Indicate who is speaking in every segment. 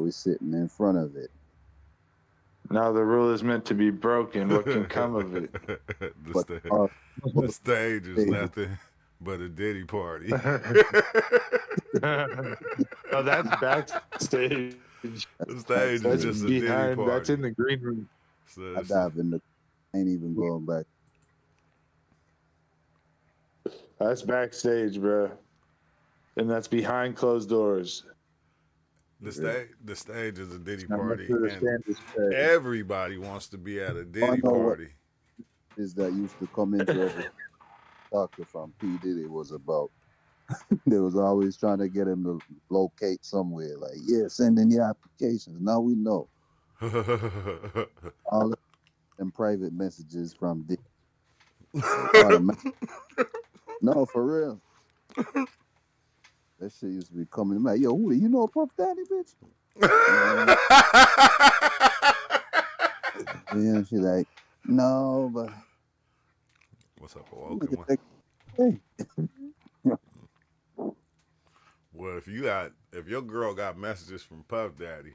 Speaker 1: we're sitting in front of it.
Speaker 2: Now the rule is meant to be broken. What can come of it?
Speaker 1: But
Speaker 3: The stage is nothing but a Diddy party.
Speaker 2: Oh, that's backstage.
Speaker 3: The stage
Speaker 2: That's
Speaker 3: is just a Diddy
Speaker 2: behind.
Speaker 3: party.
Speaker 2: That's in the green room.
Speaker 3: So
Speaker 1: I dive in the. Ain't even going back.
Speaker 2: That's backstage, bro. And that's behind closed doors.
Speaker 3: the stage is a Diddy
Speaker 2: Now, make
Speaker 3: party,
Speaker 2: sure the
Speaker 3: and
Speaker 2: stand is straight.
Speaker 3: everybody wants to be at a Diddy
Speaker 1: know what-
Speaker 3: party.
Speaker 1: Is that used to come into every doctor from P Diddy was about. They was always trying to get him to locate somewhere. Like, yeah, send in your applications. Now we know all them private messages from Diddy. No, for real. That shit used to be coming. Like, yo, who you know Puff Daddy, bitch? Yeah, she like, no, but
Speaker 3: What's up, Awoken one?
Speaker 1: hey,
Speaker 3: Well, if your girl got messages from Puff Daddy,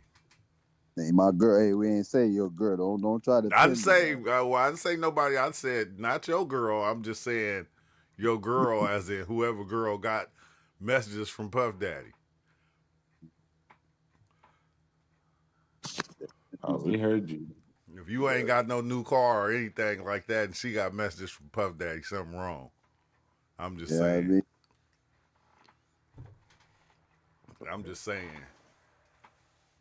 Speaker 1: hey, my girl. Hey, we ain't say your girl. Don't try to.
Speaker 3: I didn't say I didn't say nobody. I said not your girl. I'm just saying your girl, as in whoever girl got messages from Puff Daddy.
Speaker 2: Oh, we heard you.
Speaker 3: If you ain't got no new car or anything like that, and she got messages from Puff Daddy, something wrong. I'm just saying.
Speaker 1: I mean,
Speaker 3: I'm just saying.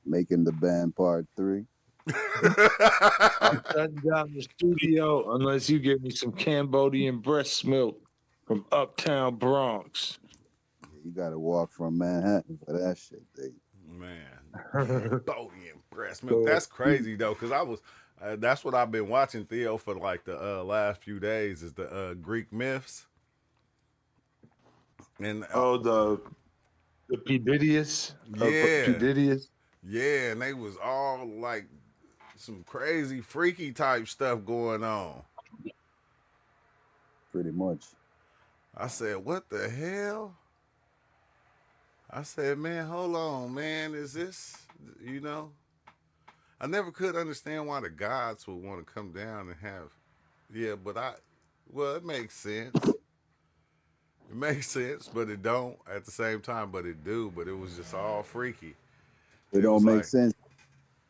Speaker 1: making the band part 3.
Speaker 2: I'm shutting down the studio unless you give me some Cambodian breast milk from Uptown Bronx.
Speaker 1: You got to walk from Manhattan for that shit, dude.
Speaker 3: Man, Cambodian breast milk. That's crazy though, because I was. That's what I've been watching, Theo, for like the last few days. Is the Greek myths. And
Speaker 2: the Pudidius?
Speaker 3: Yeah.
Speaker 2: Pudidius?
Speaker 3: Yeah, and they was all like some crazy freaky type stuff going on.
Speaker 1: Pretty much.
Speaker 3: I said, what the hell? I said, man, hold on, man. Is this, I never could understand why the gods would want to come down and have, it makes sense. It makes sense, but it don't at the same time, but it do. But it was just all freaky.
Speaker 1: It don't make sense.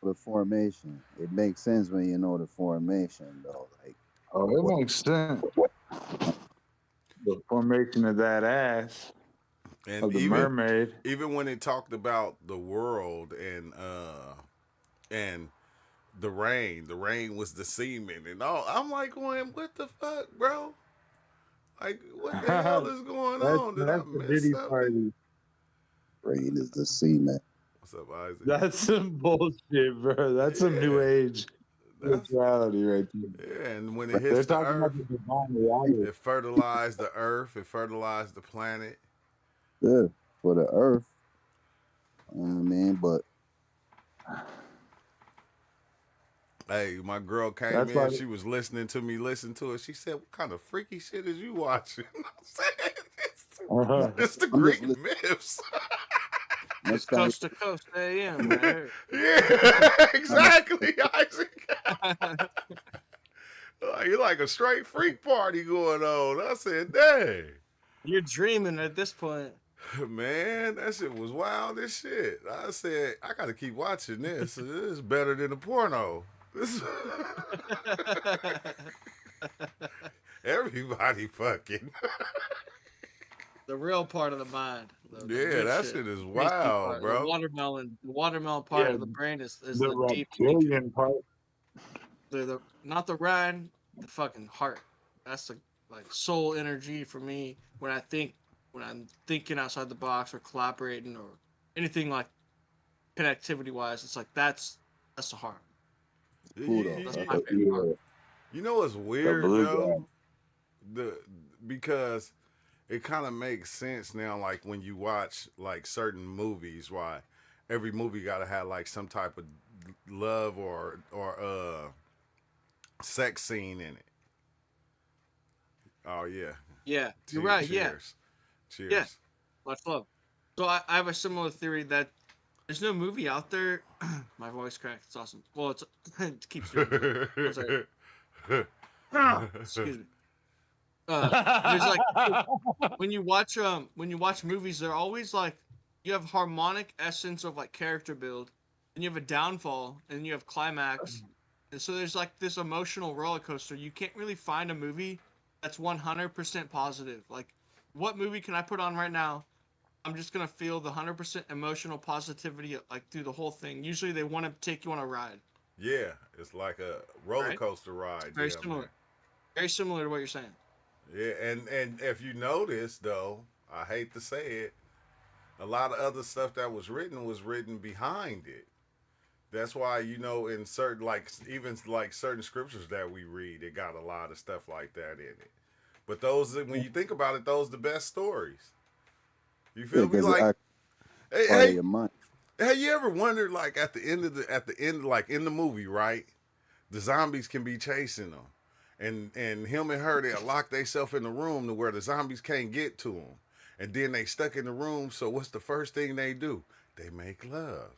Speaker 1: The formation. It makes sense when you know the formation, though. Like,
Speaker 2: it makes sense. The formation of that ass.
Speaker 3: And
Speaker 2: of the mermaid.
Speaker 3: Even when it talked about the world and the rain was the semen and all. I'm like going, what the fuck, bro? Like, what the hell is going on? Did I miss something?
Speaker 2: Party.
Speaker 1: Rain is the semen.
Speaker 3: What's up, Isaac?
Speaker 2: That's some bullshit, bro. That's some new age spirituality right there.
Speaker 3: Yeah, and when it hits the earth, it fertilized the earth, it fertilized the planet.
Speaker 1: Yeah, for the earth. I mean, but
Speaker 3: hey, my girl came in. She was listening to me listen to it. She said, "What kind of freaky shit is you watching?" I said, "It's the Greek myths."
Speaker 4: It's coast to coast AM, man.
Speaker 3: Yeah, exactly, Isaac. You're like a straight freak party going on. I said, "Dang."
Speaker 4: You're dreaming at this point.
Speaker 3: Man, that shit was wild as shit. I said, I gotta keep watching this. This is better than the porno. This everybody fucking.
Speaker 4: The real part of the mind.
Speaker 3: That shit is wild, bro.
Speaker 4: The watermelon part of the brain is the deep
Speaker 2: part.
Speaker 4: Not the rind, the fucking heart. That's the soul energy for me when I'm thinking outside the box or collaborating or anything like connectivity wise. It's like that's the heart. That's my favorite part.
Speaker 3: You know what's weird though? Because it kind of makes sense now, like when you watch like certain movies, why every movie gotta have like some type of love or sex scene in it. Oh yeah.
Speaker 4: Yeah, you're right.
Speaker 3: Cheers.
Speaker 4: Yeah. Cheers. Yeah. Much love. So I have a similar theory that There's no movie out there. My voice cracked. It's awesome. Well, it keeps doing it. Excuse me. There's like when you watch movies, they're always like you have harmonic essence of like character build, and you have a downfall, and you have climax, and so there's like this emotional roller coaster. You can't really find a movie that's 100% positive. Like, what movie can I put on right now? I'm just gonna feel the 100% emotional positivity like through the whole thing. Usually, they want to take you on a ride.
Speaker 3: Yeah, it's like a roller coaster ride.
Speaker 4: Very
Speaker 3: Yeah,
Speaker 4: similar.
Speaker 3: man.
Speaker 4: Very similar to what you're saying.
Speaker 3: Yeah, and if you notice though, I hate to say it, a lot of other stuff that was written behind it. That's why in certain like even like certain scriptures that we read, it got a lot of stuff like that in it. But those, when you think about it, those are the best stories. You feel me? Like, hey, have you ever wondered, like at the end, like in the movie, right? The zombies can be chasing them, and him and her, they'll lock themselves in the room to where the zombies can't get to them, and then they stuck in the room. So what's the first thing they do? They make love.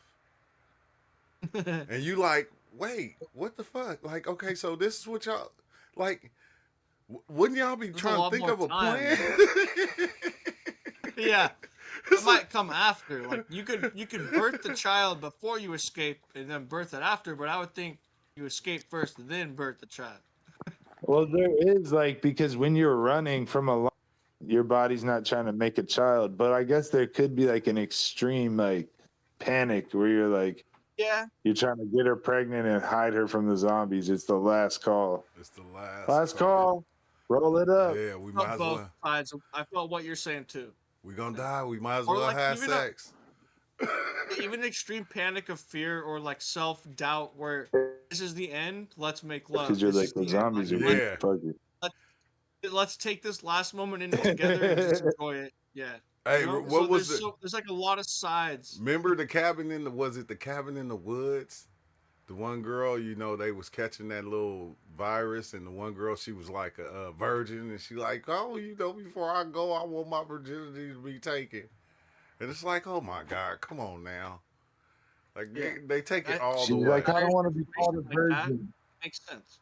Speaker 3: And you like, wait, what the fuck? Like, okay, so this is what y'all like. Wouldn't y'all be trying to think of a plan?
Speaker 4: Yeah, it might come after. Like you could birth the child before you escape, and then birth it after. But I would think you escape first, and then birth the child.
Speaker 2: Well, there is like because when you're running from a your body's not trying to make a child, but I guess there could be like an extreme like panic where you're like,
Speaker 4: yeah,
Speaker 2: you're trying to get her pregnant and hide her from the zombies. It's the last call.
Speaker 3: It's the
Speaker 2: last call. Roll it up.
Speaker 3: Yeah, we might as well.
Speaker 4: Sides. I felt what you're saying too.
Speaker 3: We're gonna die. We might as well like have sex.
Speaker 4: Even extreme panic of fear or like self-doubt where this is the end, let's make love.
Speaker 2: Because you're like the zombies are
Speaker 4: let's take this last moment in it together and just enjoy it. Yeah.
Speaker 3: Hey, what was it?
Speaker 4: There's like a lot of sides.
Speaker 3: Remember the cabin in the cabin in the woods? The one girl, they was catching that little virus, and the one girl, she was like a virgin, and she like, oh, before I go, I want my virginity to be taken. And it's like, oh my God, come on now. Like they take it all the way.
Speaker 2: Like, I don't want to be called a virgin.
Speaker 4: Makes sense.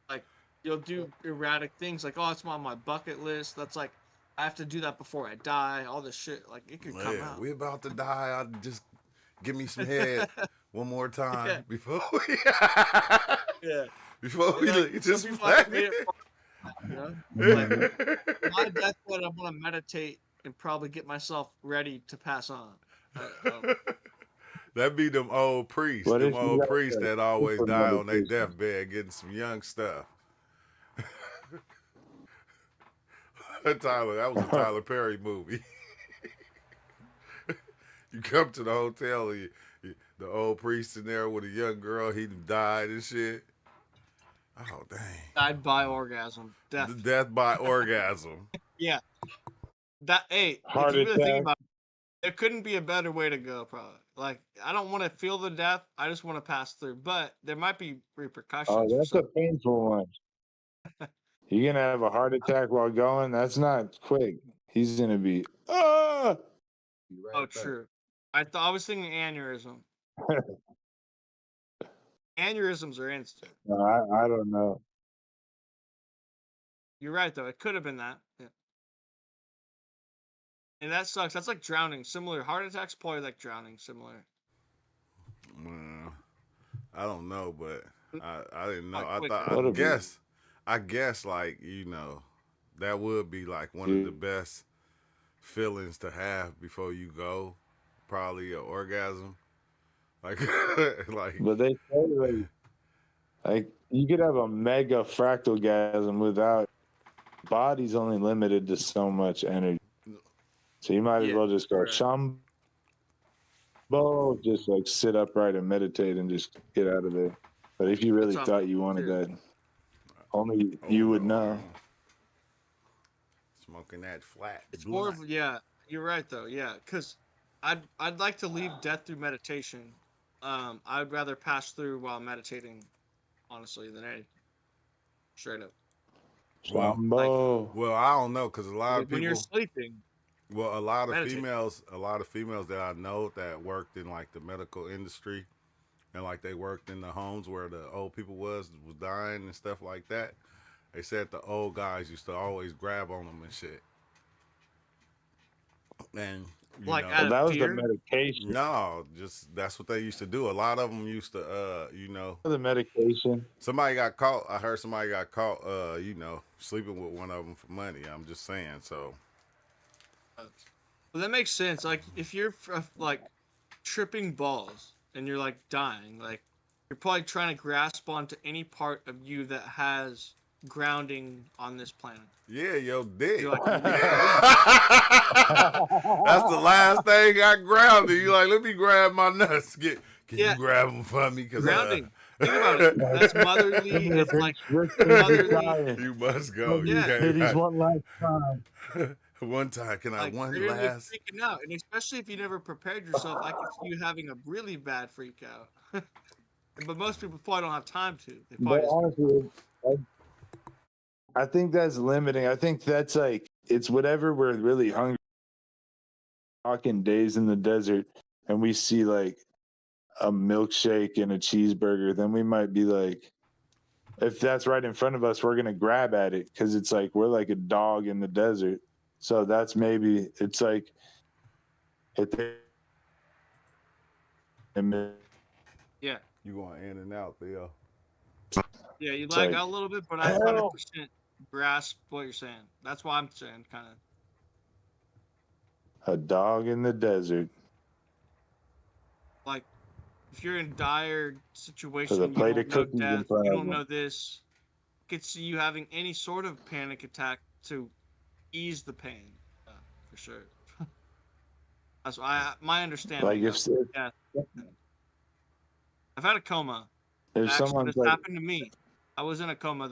Speaker 4: Like you'll do erratic things, like, oh, it's on my bucket list. That's like, I have to do that before I die. All this shit, like it could come out.
Speaker 3: We about to die. I just give me some head one more time before we. Before we just
Speaker 4: like my deathbed, I want to meditate and probably get myself ready to pass on.
Speaker 3: That'd be them old priests. Them old priests that always die on their deathbed getting some young stuff. Tyler, that was a Tyler Perry movie. You come to the hotel, and the old priest in there with a young girl, he died and shit. Oh, dang.
Speaker 4: Died by orgasm.
Speaker 3: Death by orgasm.
Speaker 4: Yeah. That, hey,
Speaker 2: heart
Speaker 4: if you
Speaker 2: attack.
Speaker 4: really think about it, there couldn't be a better way to go, probably. Like, I don't want to feel the death. I just want to pass through. But there might be repercussions.
Speaker 2: Oh, that's a painful one. You're going to have a heart attack while going? That's not quick. He's going to be,
Speaker 4: oh, true. I was thinking aneurysm. Aneurysms are instant.
Speaker 2: No, I don't know.
Speaker 4: You're right, though. It could have been that. Yeah. And that sucks. That's like drowning. Similar. Heart attacks probably like drowning. Similar.
Speaker 3: I don't know, but I didn't know. I guess like, that would be like one of the best feelings to have before you go. Probably an orgasm. Like,
Speaker 2: but they say like you could have a mega fractalgasm without body's only limited to so much energy. So you might as well just go Shambho, just like sit upright and meditate and just get out of there. But if you really thought you wanted that, only you would know.
Speaker 3: Smoking that flat.
Speaker 4: It's more of, you're right though. Yeah, because I'd like to leave death through meditation. I'd rather pass through while meditating, honestly, than anything. Straight up.
Speaker 3: Well, I don't know, because a lot of people,
Speaker 4: when you're sleeping,
Speaker 3: Well,
Speaker 4: Meditate.
Speaker 3: a lot of females that I know that worked in like the medical industry and like they worked in the homes where the old people was dying and stuff like that. They said the old guys used to always grab on them and shit. And you
Speaker 4: Like
Speaker 3: know,
Speaker 4: out
Speaker 2: Well,
Speaker 4: of
Speaker 2: that was the
Speaker 4: fear.
Speaker 2: medication.
Speaker 3: no, just that's what they used to do. A lot of them used to,
Speaker 2: The medication.
Speaker 3: somebody got caught. I heard somebody got caught, sleeping with one of them for money. I'm just saying. So
Speaker 4: Well, that makes sense. Like if you're like tripping balls and you're like dying, like you're probably trying to grasp onto any part of you that has grounding on this planet.
Speaker 3: yeah, yo, dick.
Speaker 4: You're like,
Speaker 3: That's the last thing I grounded. You like, let me grab my nuts. Can you
Speaker 4: yeah,
Speaker 3: grab them for me? Cause
Speaker 4: grounding. Think about it. That's motherly.
Speaker 2: Give me a
Speaker 4: It's
Speaker 2: big
Speaker 4: like
Speaker 2: switch to the
Speaker 4: motherly.
Speaker 2: diet.
Speaker 3: you must go.
Speaker 2: Rub
Speaker 3: You
Speaker 2: these
Speaker 4: Yeah,
Speaker 3: can't.
Speaker 2: titties one last time.
Speaker 3: One time, can I
Speaker 4: like
Speaker 3: one
Speaker 4: you're
Speaker 3: last?
Speaker 4: freaking out, and especially if you never prepared yourself, I can see you having a really bad freak out. But most people probably don't have time to. They
Speaker 2: But
Speaker 4: probably just
Speaker 2: honestly, I think that's limiting. I think that's like it's whatever we're really hungry. Talking days in the desert, and we see like a milkshake and a cheeseburger, then we might be like, if that's right in front of us, we're gonna grab at it because it's like we're like a dog in the desert. So that's maybe it's like if they,
Speaker 4: yeah.
Speaker 3: You going in and out, Theo?
Speaker 4: Yeah, you
Speaker 2: it's
Speaker 4: lag
Speaker 2: like
Speaker 4: out a little bit, but I
Speaker 2: hell,
Speaker 4: 100% grasp what you're saying. That's why I'm saying kind of
Speaker 2: a dog in the desert
Speaker 4: like if you're in dire
Speaker 2: with a
Speaker 4: situation, you
Speaker 2: plate
Speaker 4: don't
Speaker 2: of
Speaker 4: know
Speaker 2: cookies in
Speaker 4: death,
Speaker 2: front
Speaker 4: you
Speaker 2: of
Speaker 4: don't
Speaker 2: them.
Speaker 4: know this. I could see you having any sort of panic attack to ease the pain, for sure. That's why my
Speaker 2: Like
Speaker 4: understanding of death. I've had a coma.
Speaker 2: if
Speaker 4: Actually,
Speaker 2: someone's
Speaker 4: this
Speaker 2: like,
Speaker 4: happened to me. I was in a coma.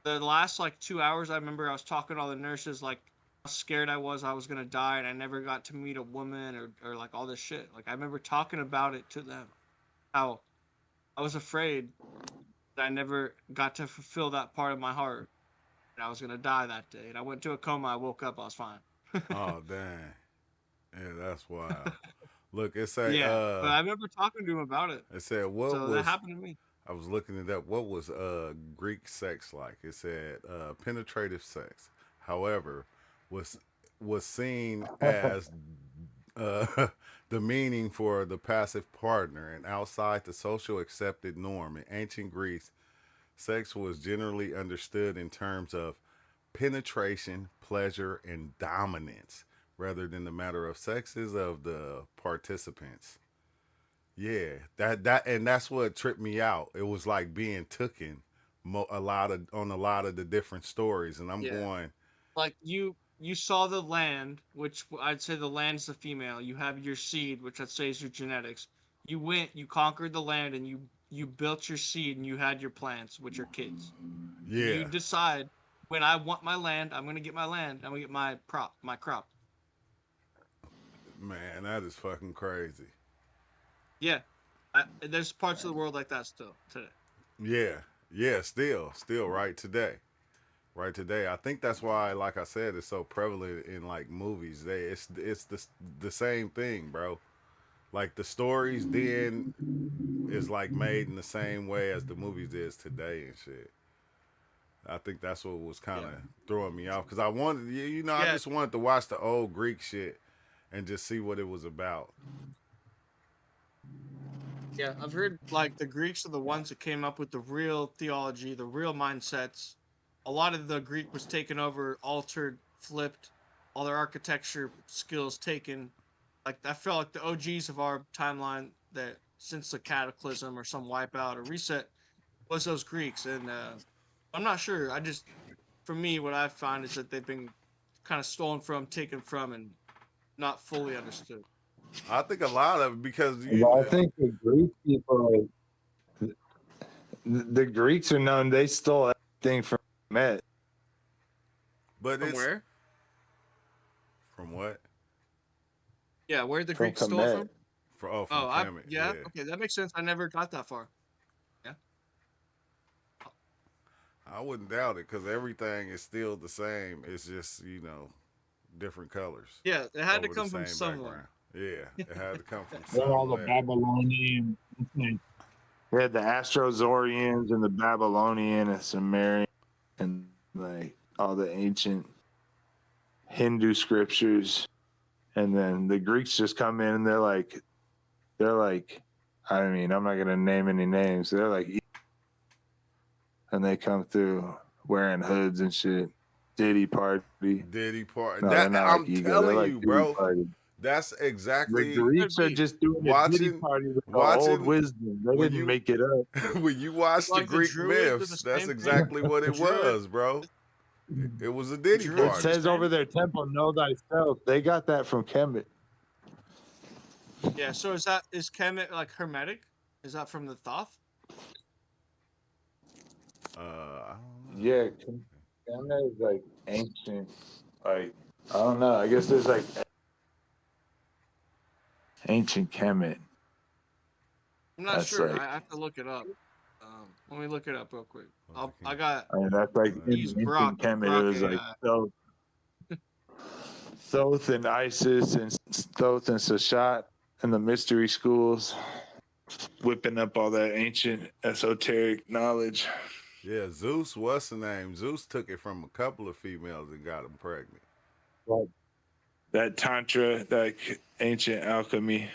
Speaker 4: The last like 2 hours, I remember I was talking to all the nurses like how scared I was gonna die, and I never got to meet a woman or like all this shit. Like I remember talking about it to them, how I was afraid that I never got to fulfill that part of my heart, and I was gonna die that day. And I went to a coma. I woke up. I was fine.
Speaker 3: Oh dang, yeah, that's wild. Look,
Speaker 4: Yeah, but I remember talking to him about it.
Speaker 3: it said what
Speaker 4: So that
Speaker 3: was
Speaker 4: happened to me.
Speaker 3: I was looking it up. What was Greek sex like? It said penetrative sex. However, was was seen as uh, the meaning for the passive partner and outside the social accepted norm. In ancient Greece, sex was generally understood in terms of penetration, pleasure, and dominance, rather than the matter of sexes of the participants. Yeah, and that's what tripped me out. It was like being taken a lot of the different stories, and I'm
Speaker 4: Yeah.
Speaker 3: going,
Speaker 4: Like you saw the land, which I'd say the land's the female. You have your seed, which I'd say is your genetics. You went, you conquered the land, and you built your seed, and you had your plants, which are kids. You
Speaker 3: yeah,
Speaker 4: decide when I want my land, I'm gonna get my land. I'm gonna get my crop.
Speaker 3: man, that is fucking crazy.
Speaker 4: Yeah, there's parts of the world like that still today.
Speaker 3: Yeah, yeah, still right today. I think that's why, like I said, it's so prevalent in like movies. It's the same thing, bro. Like the stories then is like made in the same way as the movies is today and shit. I think that's what was kind
Speaker 4: Yeah,
Speaker 3: of throwing me off because I wanted, I
Speaker 4: yeah,
Speaker 3: just wanted to watch the old Greek shit and just see what it was about.
Speaker 4: yeah. I've heard like the Greeks are the ones that came up with the real theology, the real mindsets. A lot of the Greek was taken over, altered, flipped, all their architecture skills taken. Like I felt like the OGs of our timeline that since the cataclysm or some wipeout or reset was those Greeks, and I'm not sure. I just for me, what I find is that they've been kind of stolen from, taken from, and not fully understood.
Speaker 3: I think a lot of it because
Speaker 2: well, I think the Greek people, the Greeks are known they stole everything from Met.
Speaker 3: but
Speaker 4: From
Speaker 3: it's
Speaker 4: where?
Speaker 3: from what?
Speaker 4: Yeah, where the
Speaker 2: From
Speaker 4: Greeks stole
Speaker 2: Kemet.
Speaker 4: from?
Speaker 3: From
Speaker 4: Oh,
Speaker 3: Kemet,
Speaker 4: yeah,
Speaker 3: yeah.
Speaker 4: okay, that makes sense. I never got that far. Yeah,
Speaker 3: I wouldn't doubt it because everything is still the same. It's just different colors
Speaker 4: Yeah, it had to
Speaker 3: over the
Speaker 4: come from
Speaker 3: same
Speaker 4: someone.
Speaker 3: background. Yeah, it had to come from
Speaker 2: They're all the
Speaker 3: somewhere.
Speaker 2: Babylonian. They had the Astrozorians and the Babylonian and Sumerian and like all the ancient Hindu scriptures. And then the Greeks just come in and they're like, I mean, I'm not gonna name any names. They're like, and they come through wearing hoods and shit. Diddy party.
Speaker 3: Diddy Party.
Speaker 2: No, they're
Speaker 3: That
Speaker 2: not like
Speaker 3: I'm
Speaker 2: ego. They're
Speaker 3: telling
Speaker 2: like
Speaker 3: you,
Speaker 2: Diddy
Speaker 3: bro.
Speaker 2: party.
Speaker 3: That's
Speaker 2: The
Speaker 3: exactly
Speaker 2: Greeks
Speaker 4: Could
Speaker 2: are
Speaker 4: be.
Speaker 2: just doing a Diddy
Speaker 3: watching
Speaker 2: party with the old
Speaker 3: watching
Speaker 2: wisdom. They
Speaker 3: when
Speaker 2: didn't
Speaker 3: you
Speaker 2: make it up.
Speaker 3: when you watch the
Speaker 4: Like the
Speaker 3: Greek
Speaker 4: Druids are
Speaker 3: myths.
Speaker 4: the
Speaker 3: That's
Speaker 4: same thing.
Speaker 3: exactly what
Speaker 4: The
Speaker 3: it
Speaker 4: Druids,
Speaker 3: was, bro. It was a
Speaker 4: the
Speaker 3: Diddy
Speaker 4: Druids
Speaker 2: It
Speaker 4: are
Speaker 3: party.
Speaker 4: the
Speaker 2: says over
Speaker 4: same.
Speaker 2: their temple, know thyself. They got that from Kemet.
Speaker 4: Yeah. So is Kemet like hermetic? Is that from the Thoth?
Speaker 3: I don't know.
Speaker 2: Yeah, Kemet is like ancient. Like, I don't know. I guess there's like ancient Kemet.
Speaker 4: I'm not
Speaker 2: That's
Speaker 4: sure.
Speaker 2: like,
Speaker 4: I have to look it up. Let me look it up real quick.
Speaker 3: What's the
Speaker 4: I
Speaker 3: king?
Speaker 4: got
Speaker 2: I mean, that's like
Speaker 4: these
Speaker 2: in
Speaker 4: Grok
Speaker 2: ancient Kemet. It
Speaker 4: Grok
Speaker 2: was like
Speaker 4: AI.
Speaker 2: Thoth and Isis and Thoth and Sashat and the mystery schools, whipping up all that ancient esoteric knowledge.
Speaker 3: Yeah, Zeus. What's the name? Zeus took it from a couple of females and got them pregnant.
Speaker 2: Like that Tantra, like ancient alchemy.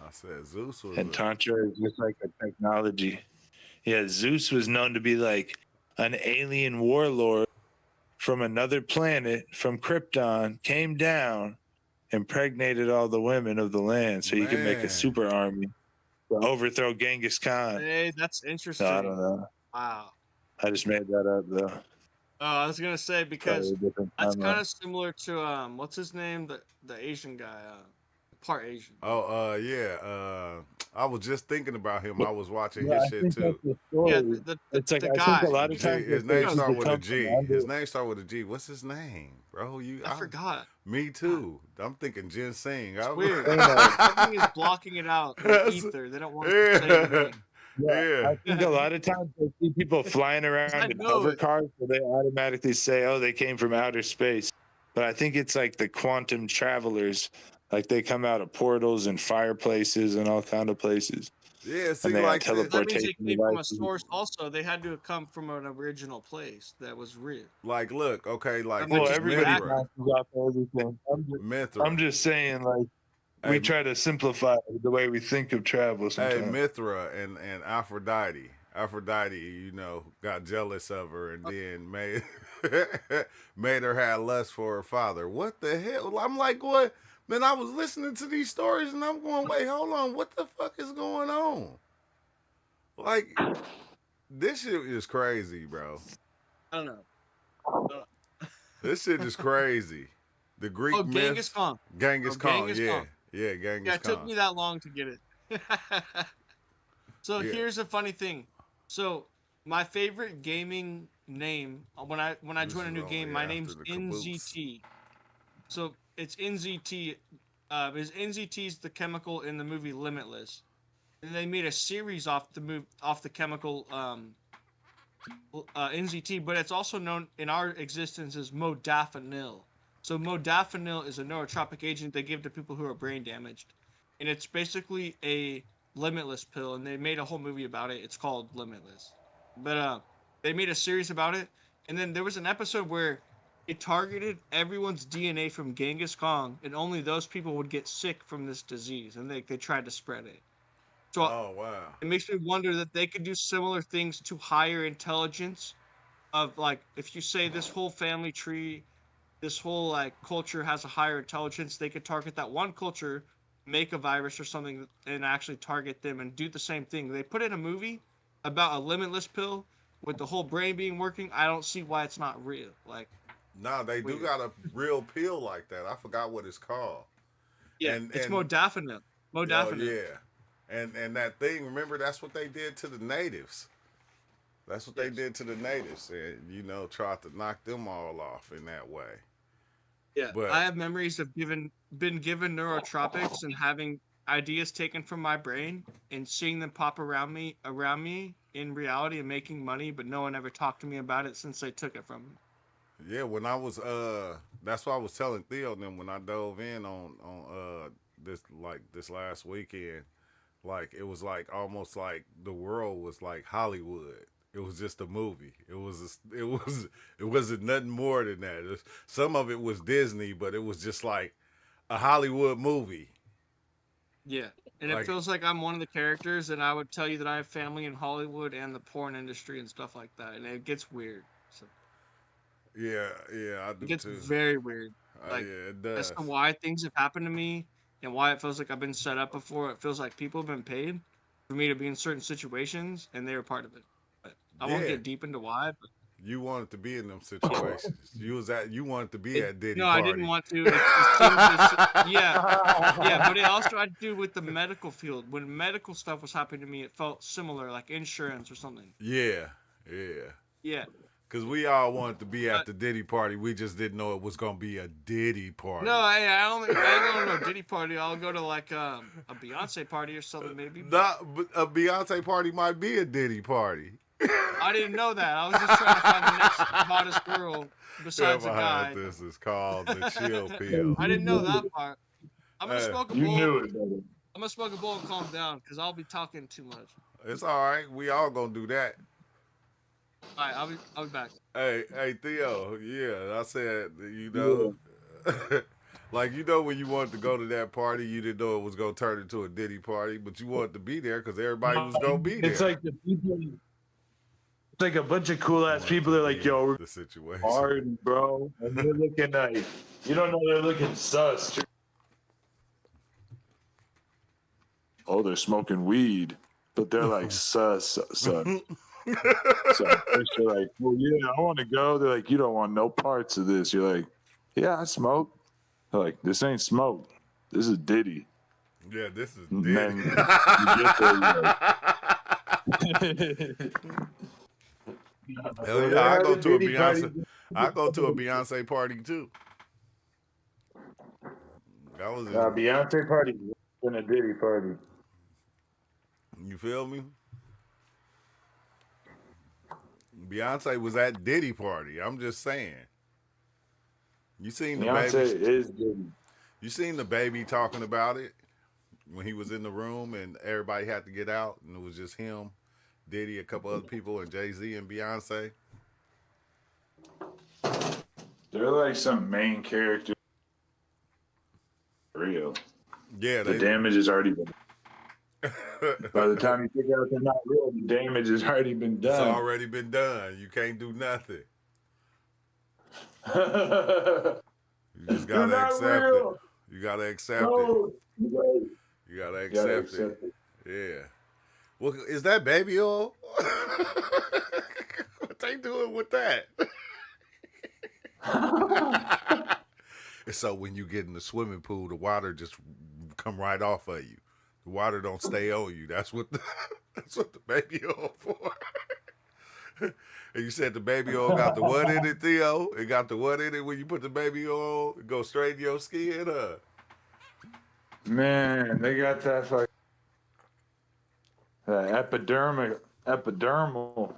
Speaker 3: I said Zeus was
Speaker 2: And
Speaker 3: a
Speaker 2: Tantra is just like a technology. Yeah, Zeus was known to be like an alien warlord from another planet, from Krypton, came down, impregnated all the women of the land so he could make a
Speaker 3: man.
Speaker 2: super army to overthrow Genghis Khan.
Speaker 4: Hey, that's
Speaker 2: No, I
Speaker 4: interesting.
Speaker 2: don't know.
Speaker 4: Wow.
Speaker 2: I just made that up though.
Speaker 4: I was gonna say because
Speaker 2: Probably a different
Speaker 4: that's kind
Speaker 2: timeline.
Speaker 4: of similar to what's his name, the Asian guy, part Asian.
Speaker 3: Oh, yeah. I was just thinking about him. I was watching
Speaker 2: Yeah,
Speaker 3: his
Speaker 2: I
Speaker 3: shit
Speaker 2: think
Speaker 3: too.
Speaker 2: that's the
Speaker 4: Yeah,
Speaker 2: story. It's like
Speaker 4: the
Speaker 2: I think a
Speaker 4: guy.
Speaker 2: lot of
Speaker 3: G.
Speaker 2: times
Speaker 3: His
Speaker 2: they say
Speaker 3: name start
Speaker 2: people
Speaker 3: with a
Speaker 2: come from
Speaker 3: G.
Speaker 2: under.
Speaker 3: His name start with a G. What's his name, bro?
Speaker 4: I forgot.
Speaker 3: Me too. I'm thinking ginseng.
Speaker 4: It's
Speaker 3: I'm-
Speaker 4: weird.
Speaker 2: Yeah.
Speaker 4: Something is blocking it out in the
Speaker 3: That's-
Speaker 4: ether. They don't want us to say the name.
Speaker 3: Yeah.
Speaker 2: I think a lot of times they see people flying around
Speaker 4: I
Speaker 2: in
Speaker 4: know
Speaker 2: hover
Speaker 4: it.
Speaker 2: cars, so they automatically say, "Oh, they came from outer space." But I think it's like the quantum travelers, like they come out of portals and fireplaces and all kind of places,
Speaker 3: Yeah, see,
Speaker 2: and they have
Speaker 3: like this,
Speaker 4: That means
Speaker 2: teleportation
Speaker 4: they came from a
Speaker 2: devices.
Speaker 4: source. Also, they had to come from an original place that was real.
Speaker 3: like, look, okay,
Speaker 4: That
Speaker 3: like
Speaker 4: might
Speaker 2: Well,
Speaker 4: just be
Speaker 2: everybody
Speaker 3: Mithra.
Speaker 4: accurate.
Speaker 2: bounces off of everything. I'm
Speaker 3: Mithra.
Speaker 2: just saying, like
Speaker 3: Hey,
Speaker 2: we try to simplify the way we think of travel
Speaker 3: Hey,
Speaker 2: sometimes.
Speaker 3: Mithra and Aphrodite. Aphrodite, you know, got jealous of her and then made made her have lust for her father. What the hell? I'm like, what? Man, I was listening to these stories and I'm going, wait, hold on, what the fuck is going on? Like, this shit is crazy, bro.
Speaker 4: I don't know.
Speaker 3: This shit is crazy. The Greek
Speaker 4: Oh, Genghis
Speaker 3: myths.
Speaker 4: Khan.
Speaker 3: Genghis
Speaker 4: Oh,
Speaker 3: Khan,
Speaker 4: Genghis
Speaker 3: yeah.
Speaker 4: Khan.
Speaker 3: Yeah, Genghis
Speaker 4: Yeah, it took
Speaker 3: Khan.
Speaker 4: me that long to get it. So
Speaker 3: Yeah.
Speaker 4: here's a funny thing. So my favorite gaming name when I
Speaker 3: This
Speaker 4: join a
Speaker 3: is
Speaker 4: new
Speaker 3: only
Speaker 4: game, my
Speaker 3: after
Speaker 4: name's
Speaker 3: the caboose.
Speaker 4: NZT. So it's NZT. Is NZT is the chemical in the movie Limitless, and they made a series off the chemical NZT, but it's also known in our existence as modafinil. So modafinil is a neurotropic agent they give to people who are brain damaged, and it's basically a limitless pill. And they made a whole movie about it. It's called Limitless, but they made a series about it. And then there was an episode where it targeted everyone's DNA from Genghis Khan, and only those people would get sick from this disease, and they tried to spread it. So
Speaker 3: Oh, wow.
Speaker 4: it makes me wonder that they could do similar things to higher intelligence of like if you say this whole family tree, this whole like culture has a higher intelligence, they could target that one culture, make a virus or something and actually target them and do the same thing. They put in a movie about a limitless pill with the whole brain being working. I don't see why it's not real. Like
Speaker 3: Nah, they do
Speaker 4: weird.
Speaker 3: got a real pill like that. I forgot what it's called.
Speaker 4: Yeah,
Speaker 3: And
Speaker 4: it's
Speaker 3: and
Speaker 4: modafinil.
Speaker 3: oh
Speaker 4: Modafinil.
Speaker 3: yeah. And that thing, remember that's what they did to the natives. That's what they
Speaker 4: Yes.
Speaker 3: did to the natives, and you know, tried to knock them all off in that way.
Speaker 4: Yeah,
Speaker 3: But
Speaker 4: I have memories of been given neurotropics and having ideas taken from my brain and seeing them pop around me in reality and making money, but no one ever talked to me about it since they took it from me.
Speaker 3: Yeah, when I was that's why I was telling Theo and them when I dove in on this last weekend, like it was like almost like the world was like Hollywood. It was just a movie. It wasn't nothing more than that. Some of it was Disney, but it was just like a Hollywood movie.
Speaker 4: Yeah. And it
Speaker 3: Like
Speaker 4: feels like I'm one of the characters, and I would tell you that I have family in Hollywood and the porn industry and stuff like that, and it gets weird. So
Speaker 3: yeah, yeah, I
Speaker 4: it
Speaker 3: do
Speaker 4: gets
Speaker 3: too.
Speaker 4: very weird. Like
Speaker 3: Yeah, it
Speaker 4: as to
Speaker 3: does.
Speaker 4: why things have happened to me and why it feels like I've been set up before. It feels like people have been paid for me to be in certain situations, and they were part of it. But I won't
Speaker 3: Yeah,
Speaker 4: get deep into why. But
Speaker 3: you wanted to be in them situations. You wanted to be at Diddy
Speaker 4: no, I didn't
Speaker 3: party.
Speaker 4: want to. It seems yeah, yeah. But it also had to do with the medical field. When medical stuff was happening to me, it felt similar, like insurance or something.
Speaker 3: Yeah, yeah.
Speaker 4: Yeah.
Speaker 3: Cause we all wanted to be at
Speaker 4: But
Speaker 3: the Diddy party. We just didn't know it was gonna be a Diddy
Speaker 4: no,
Speaker 3: party.
Speaker 4: I ain't going to no Diddy party. I'll go to like a Beyonce party or something maybe. But
Speaker 3: Not but a Beyonce party might be a Diddy party.
Speaker 4: I didn't know that. I was just trying to find the next hottest girl
Speaker 3: Yeah,
Speaker 4: besides a
Speaker 3: behind
Speaker 4: guy.
Speaker 3: this is called the chill pill.
Speaker 4: I didn't know that part. I'm gonna
Speaker 3: Hey,
Speaker 4: smoke a
Speaker 2: You
Speaker 4: bowl.
Speaker 2: knew it, brother.
Speaker 4: I'm gonna smoke a bowl and calm down because I'll be talking too much.
Speaker 3: it's all right. We all gonna do that.
Speaker 4: All right, I'll be back.
Speaker 3: Hey, Theo. Yeah, I said,
Speaker 2: Yeah.
Speaker 3: like when you wanted to go to that party, you didn't know it was gonna turn into a Diddy party, but you wanted to be there because everybody was gonna be there.
Speaker 2: It's like the people. It's like a bunch of cool ass
Speaker 3: Wanted
Speaker 2: people.
Speaker 3: to
Speaker 2: They're like,
Speaker 3: be
Speaker 2: "Yo, we're
Speaker 3: the situation.
Speaker 2: hard, bro," and they're looking like you don't know they're looking sus. Oh, they're smoking weed, but they're like sus, son. So they're like, "Well, yeah, I want to go." They're like, "You don't want no parts of this." You're like, "Yeah, I smoke." They're like, "This ain't smoke. This is Diddy."
Speaker 3: Yeah, this is
Speaker 2: And
Speaker 3: Diddy.
Speaker 2: then you get there, you're like,
Speaker 3: Hell yeah, I go to a Beyonce party too. That was it.
Speaker 2: Beyonce party and a Diddy party.
Speaker 3: You feel me? Beyonce was at Diddy party. I'm just saying. You seen the
Speaker 2: Beyonce
Speaker 3: baby?
Speaker 2: is Diddy.
Speaker 3: You seen the baby talking about it when he was in the room and everybody had to get out and it was just him, Diddy, a couple other people, and Jay-Z and Beyonce.
Speaker 2: They're like some main character. For real.
Speaker 3: Yeah,
Speaker 2: The damage has already been. By the time you figure out they're not real, the damage has already been
Speaker 3: It's
Speaker 2: done.
Speaker 3: already been done. You can't do nothing. You just
Speaker 2: They're
Speaker 3: gotta
Speaker 2: not
Speaker 3: accept
Speaker 2: real.
Speaker 3: it. You gotta accept it.
Speaker 2: No.
Speaker 3: You gotta
Speaker 2: You gotta
Speaker 3: accept it. Yeah. Well, is that baby oil? What they doing with that? And so when you get in the swimming pool, the water just come right off of you. The water don't stay on you. That's what that's what the baby oil for. And you said the baby oil got the what in it, Theo? It got the what in it when you put the baby oil? It goes straight in your skin, huh?
Speaker 2: Man, they got that fucking epidermal.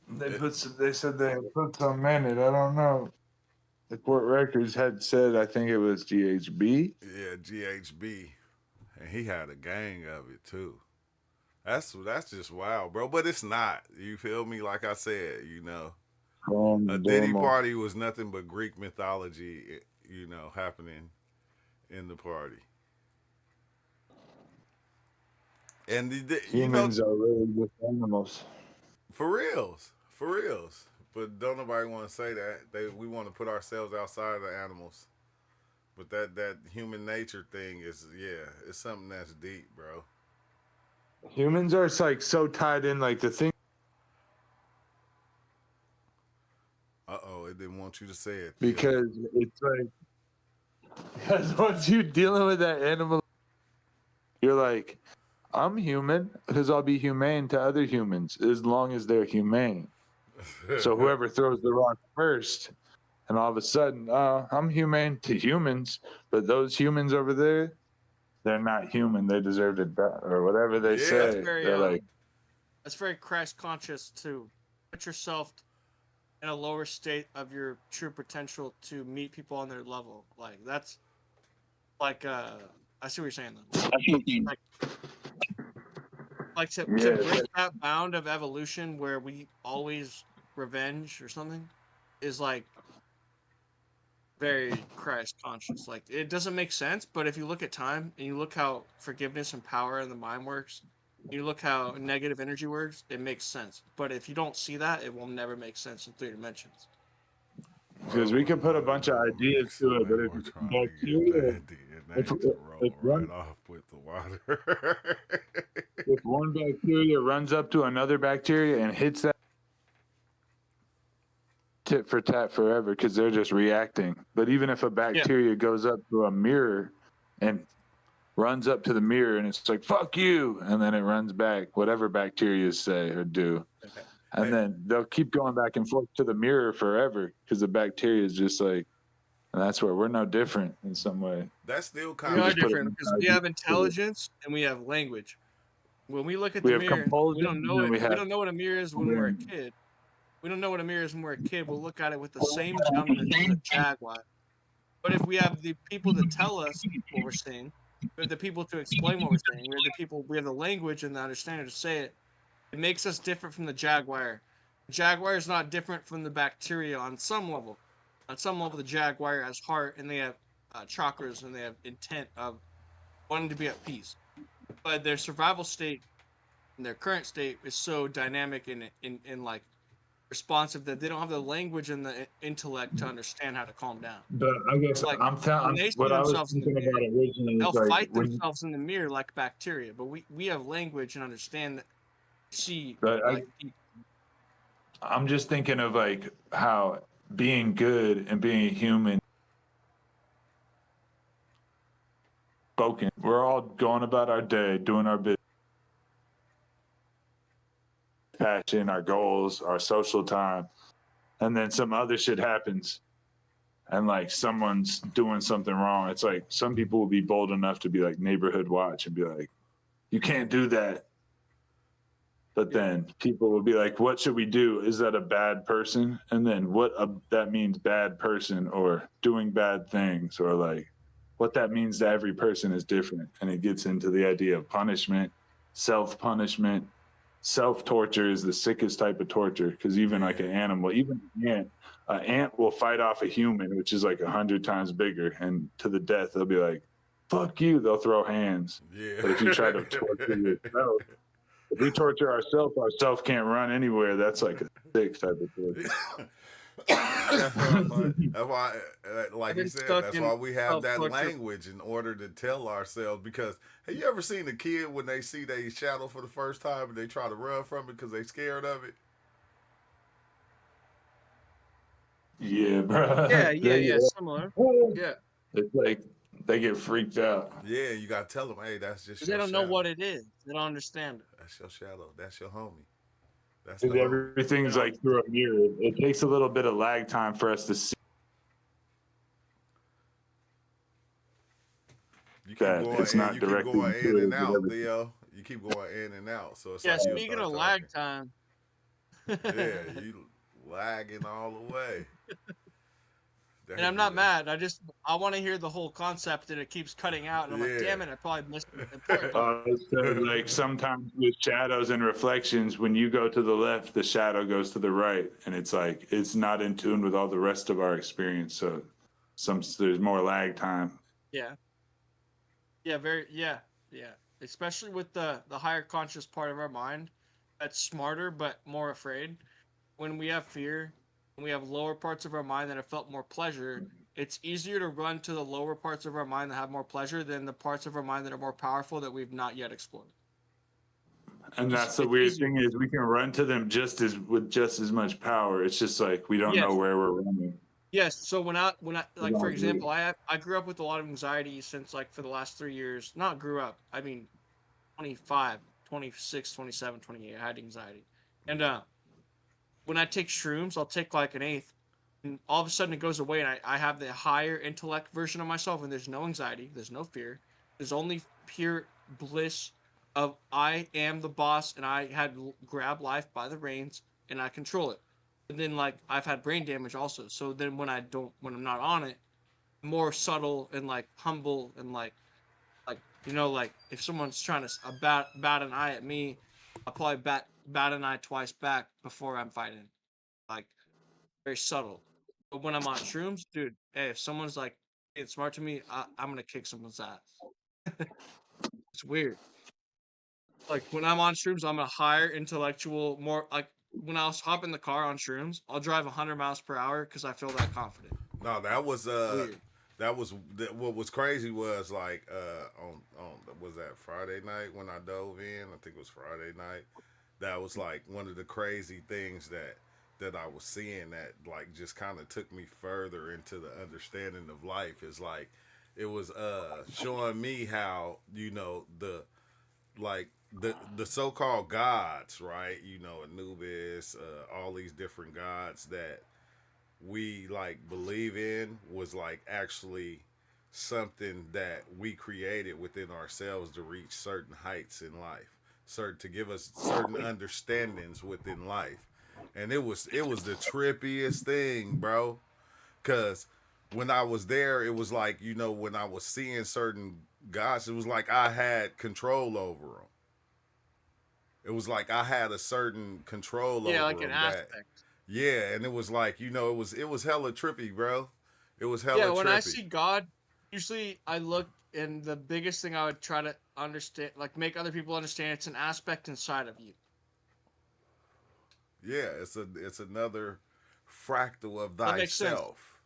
Speaker 2: They said they put some in it. I don't know. The court records had said I think it was GHB.
Speaker 3: Yeah, GHB. And he had a gang of it too. That's just wild, bro. But it's not. You feel me? Like I said, a Diddy party was nothing but Greek mythology, happening in the party. And
Speaker 2: Humans are really just animals.
Speaker 3: for reals. But don't nobody want to say that. We want to put ourselves outside of the animals. But that human nature thing is, it's something that's deep, bro.
Speaker 2: Humans are like so tied in, like the thing.
Speaker 3: It didn't want you to say it.
Speaker 2: Because it's like, because once you're dealing with that animal, you're like, I'm human because I'll be humane to other humans as long as they're humane. So whoever throws the rock first, and all of a sudden, I'm humane to humans, but those humans over there, they're not human. They deserve to die, or whatever they say.
Speaker 4: Very,
Speaker 2: They're like,
Speaker 4: that's very Christ conscious to put yourself in a lower state of your true potential to meet people on their level. Like that's like I see what you're saying though. Like to
Speaker 2: Yeah,
Speaker 4: break that bound of evolution where we always revenge or something is like very Christ conscious. Like it doesn't make sense, but if you look at time and you look how forgiveness and power in the mind works, you look how negative energy works, it makes sense. But if you don't see that, it will never make sense in 3 dimensions.
Speaker 2: because we could put a bunch of ideas
Speaker 3: Niggas,
Speaker 2: to it, but
Speaker 3: they
Speaker 2: if
Speaker 3: were trying to get
Speaker 2: bacteria,
Speaker 3: that
Speaker 2: if,
Speaker 3: DNA to roll
Speaker 2: if
Speaker 3: right
Speaker 2: one
Speaker 3: off with the water.
Speaker 2: if one bacteria runs up to another bacteria and hits that tit for tat forever, because they're just reacting. But even if a
Speaker 4: Yeah.
Speaker 2: bacteria goes up to a mirror and runs up to the mirror and it's like "fuck you," and then it runs back, whatever bacteria say or do, and
Speaker 3: Hey,
Speaker 2: then they'll keep going back and forth to the mirror forever because the bacteria is just like, and that's where we're no different in some way.
Speaker 3: that's still
Speaker 4: We
Speaker 3: kind
Speaker 2: We
Speaker 3: of
Speaker 4: are
Speaker 2: just put
Speaker 4: different
Speaker 2: it
Speaker 4: because we have intelligence and we have language. When we look at
Speaker 2: we
Speaker 4: the
Speaker 2: have
Speaker 4: mirror, we
Speaker 2: compulsion
Speaker 4: don't
Speaker 2: and
Speaker 4: know
Speaker 2: then
Speaker 4: it.
Speaker 2: we
Speaker 4: We
Speaker 2: have
Speaker 4: don't know what a mirror is when we're a
Speaker 2: awareness.
Speaker 4: kid. We don't know what a mirror is when we're a kid. We'll look at it with the same dumbness as a jaguar. But if we have the people to tell us what we're seeing, we have the people to explain what we're saying, we have the language and the understanding to say it, it makes us different from the jaguar. The jaguar is not different from the bacteria on some level. On some level, the jaguar has heart and they have chakras and they have intent of wanting to be at peace. But their survival state and their current state is so dynamic and like responsive that they don't have the language and the intellect to understand how to calm down.
Speaker 2: But I guess
Speaker 4: Like
Speaker 2: I'm
Speaker 4: when
Speaker 2: telling
Speaker 4: they see
Speaker 2: what I was
Speaker 4: themselves in the
Speaker 2: thinking about
Speaker 4: mirror,
Speaker 2: originally is
Speaker 4: they'll
Speaker 2: like
Speaker 4: fight
Speaker 2: when
Speaker 4: themselves in the mirror like bacteria. But we have language and understand that see
Speaker 2: but
Speaker 4: like
Speaker 2: I'm just thinking of like how being good and being a human spoken. We're all going about our day, doing our business, passion, our goals, our social time, and then some other shit happens and like someone's doing something wrong. It's like some people will be bold enough to be like neighborhood watch and be like, you can't do that. But then people will be like, what should we do? Is that a bad person? And then that means bad person or doing bad things, or like what that means to every person is different. And it gets into the idea of punishment, self-punishment. Self-torture is the sickest type of torture, because even like an animal, even an ant will fight off a human, which is like 100 times bigger. And to the death, they'll be like, fuck you. They'll throw hands.
Speaker 3: yeah.
Speaker 2: But if you try to torture yourself, if we torture ourselves can't run anywhere. That's like a sick type of torture.
Speaker 3: That's why, like
Speaker 4: I've
Speaker 3: you
Speaker 4: been
Speaker 3: said,
Speaker 4: stuck
Speaker 3: that's
Speaker 4: in
Speaker 3: why we have that
Speaker 4: self-torture.
Speaker 3: language in order to tell ourselves. Because have you ever seen a kid when they see their shadow for the first time and they try to run from it because they scared of it?
Speaker 2: Yeah, bro.
Speaker 4: Yeah, similar. Yeah,
Speaker 2: It's like they get freaked out.
Speaker 3: Yeah, you gotta tell them, hey, that's just
Speaker 4: because they
Speaker 3: your
Speaker 4: don't know what
Speaker 3: shadow.
Speaker 4: it is. They don't understand it.
Speaker 3: That's your shadow. That's your homie. That's the
Speaker 2: Because
Speaker 3: homie.
Speaker 2: everything's like through a mirror. It takes a little bit of lag time for us to see
Speaker 3: You keep
Speaker 2: that
Speaker 3: going
Speaker 2: it's
Speaker 3: in,
Speaker 2: not
Speaker 3: you keep
Speaker 2: directly
Speaker 3: going in and out,
Speaker 2: intuitive.
Speaker 3: Theo. You keep going in and out. So it's
Speaker 4: Yeah,
Speaker 3: like you'll
Speaker 4: speaking
Speaker 3: start
Speaker 4: of
Speaker 3: talking.
Speaker 4: lag time,
Speaker 3: Yeah, you lagging all the way.
Speaker 4: and I'm not mad. I want to hear the whole concept, and it keeps cutting out, and I'm like,
Speaker 3: Yeah.
Speaker 4: damn it, I probably missed the important part.
Speaker 2: So like sometimes with shadows and reflections, when you go to the left, the shadow goes to the right, and it's like it's not in tune with all the rest of our experience. So there's more lag time.
Speaker 4: Yeah, yeah. Especially with the higher conscious part of our mind, that's smarter but more afraid. When we have fear, when we have lower parts of our mind that have felt more pleasure, it's easier to run to the lower parts of our mind that have more pleasure than the parts of our mind that are more powerful that we've not yet explored.
Speaker 2: And that's the
Speaker 4: It's
Speaker 2: weird
Speaker 4: easier.
Speaker 2: thing is we can run to them with just as much power. It's just like we don't know
Speaker 4: Yes.
Speaker 2: where we're running.
Speaker 4: Yes. So when I like for example, I grew up with a lot of anxiety since like for the last 3 years. Not grew up. I mean 25, 26, 27, 28. I had anxiety. And when I take shrooms, I'll take like an eighth, and all of a sudden it goes away, and I have the higher intellect version of myself, and there's no anxiety, there's no fear, there's only pure bliss of I am the boss, and I had grab life by the reins, and I control it. And then like I've had brain damage also. So then when I'm not on it, more subtle and like humble and like like if someone's trying to bat an eye at me, I'll probably bat an eye twice back before I'm fighting. Like very subtle. But when I'm on shrooms, dude, hey, if someone's like being smart to me, I'm gonna kick someone's ass. It's weird. Like when I'm on shrooms, I'm a higher intellectual, more like when I was hop in the car on shrooms, I'll drive 100 miles per hour because I feel that confident.
Speaker 3: No,
Speaker 4: Weird.
Speaker 3: what was crazy was like on was that Friday night when I dove in. I think it was Friday night. That was like one of the crazy things that I was seeing that like just kind of took me further into the understanding of life. Is like it was showing me how like the so-called gods, right? Anubis, all these different gods that we like believe in was like actually something that we created within ourselves to reach certain heights in life, certain to give us certain understandings within life. And it was the trippiest thing, bro. Cause when I was there, it was like, when I was seeing certain gods, it was like I had control over them. It was like I had a certain control
Speaker 4: Yeah,
Speaker 3: over
Speaker 4: like an
Speaker 3: them that,
Speaker 4: aspect.
Speaker 3: yeah, and it was like, it was hella trippy, bro. It was
Speaker 4: Yeah,
Speaker 3: hella
Speaker 4: when I
Speaker 3: trippy.
Speaker 4: see God, usually I look and the biggest thing I would try to understand, like make other people understand, it's an aspect inside of you.
Speaker 3: Yeah, it's another fractal of
Speaker 4: That makes sense.
Speaker 3: thyself,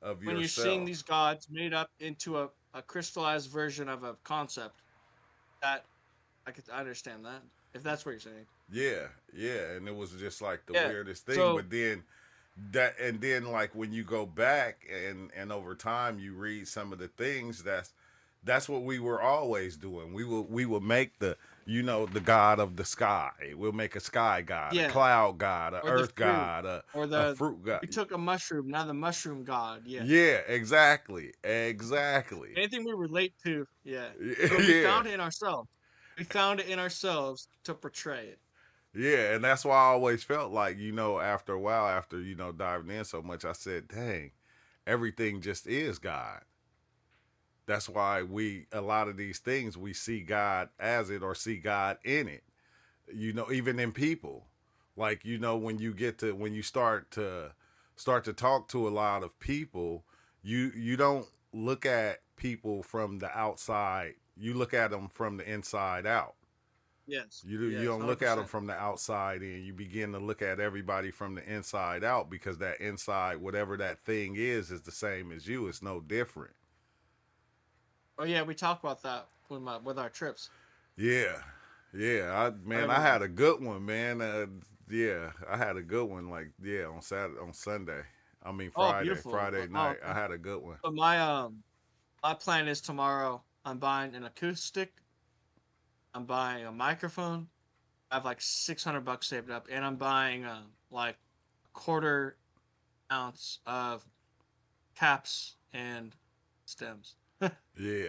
Speaker 3: of
Speaker 4: When you're seeing these
Speaker 3: yourself.
Speaker 4: gods made up into a crystallized version of a concept, that I could understand that if that's what you're saying.
Speaker 3: Yeah, yeah, and it was just like the
Speaker 4: Yeah.
Speaker 3: weirdest thing.
Speaker 4: So
Speaker 3: But then like when you go back and over time you read some of the things that's what we were always doing. We will make the god of the sky. We'll make a sky god, a
Speaker 4: yeah,
Speaker 3: cloud god, a
Speaker 4: or the
Speaker 3: earth
Speaker 4: fruit,
Speaker 3: god,
Speaker 4: or
Speaker 3: a
Speaker 4: the
Speaker 3: fruit god.
Speaker 4: we took a mushroom, now the mushroom god. Yeah.
Speaker 3: Yeah, exactly.
Speaker 4: Anything we relate to, yeah. But we
Speaker 3: Yeah.
Speaker 4: found it in ourselves. We found it in ourselves to portray it.
Speaker 3: Yeah, and that's why I always felt like, after a while, after, diving in so much, I said, dang, everything just is God. That's why a lot of these things, we see God as it or see God in it, even in people. Like, when you start to talk to a lot of people, you don't look at people from the outside, you look at them from the inside out.
Speaker 4: Yes.
Speaker 3: You
Speaker 4: Yes.
Speaker 3: don't look at them
Speaker 4: 100%.
Speaker 3: from the outside in. You begin to look at everybody from the inside out because that inside, whatever that thing is the same as you. It's no different.
Speaker 4: Oh yeah, we talked about that with our trips.
Speaker 3: Yeah, yeah.
Speaker 4: I
Speaker 3: Man, I
Speaker 4: remember.
Speaker 3: had a good one, man. Yeah, I had a good one. Like, yeah, on Saturday, on Sunday. I mean
Speaker 4: Oh,
Speaker 3: Friday,
Speaker 4: beautiful.
Speaker 3: Friday
Speaker 4: Oh,
Speaker 3: night. I had a good one.
Speaker 4: so my plan is tomorrow. I'm buying an acoustic. I'm buying a microphone. I have like $600 saved up, and I'm buying like a quarter ounce of caps and stems.
Speaker 3: Yeah.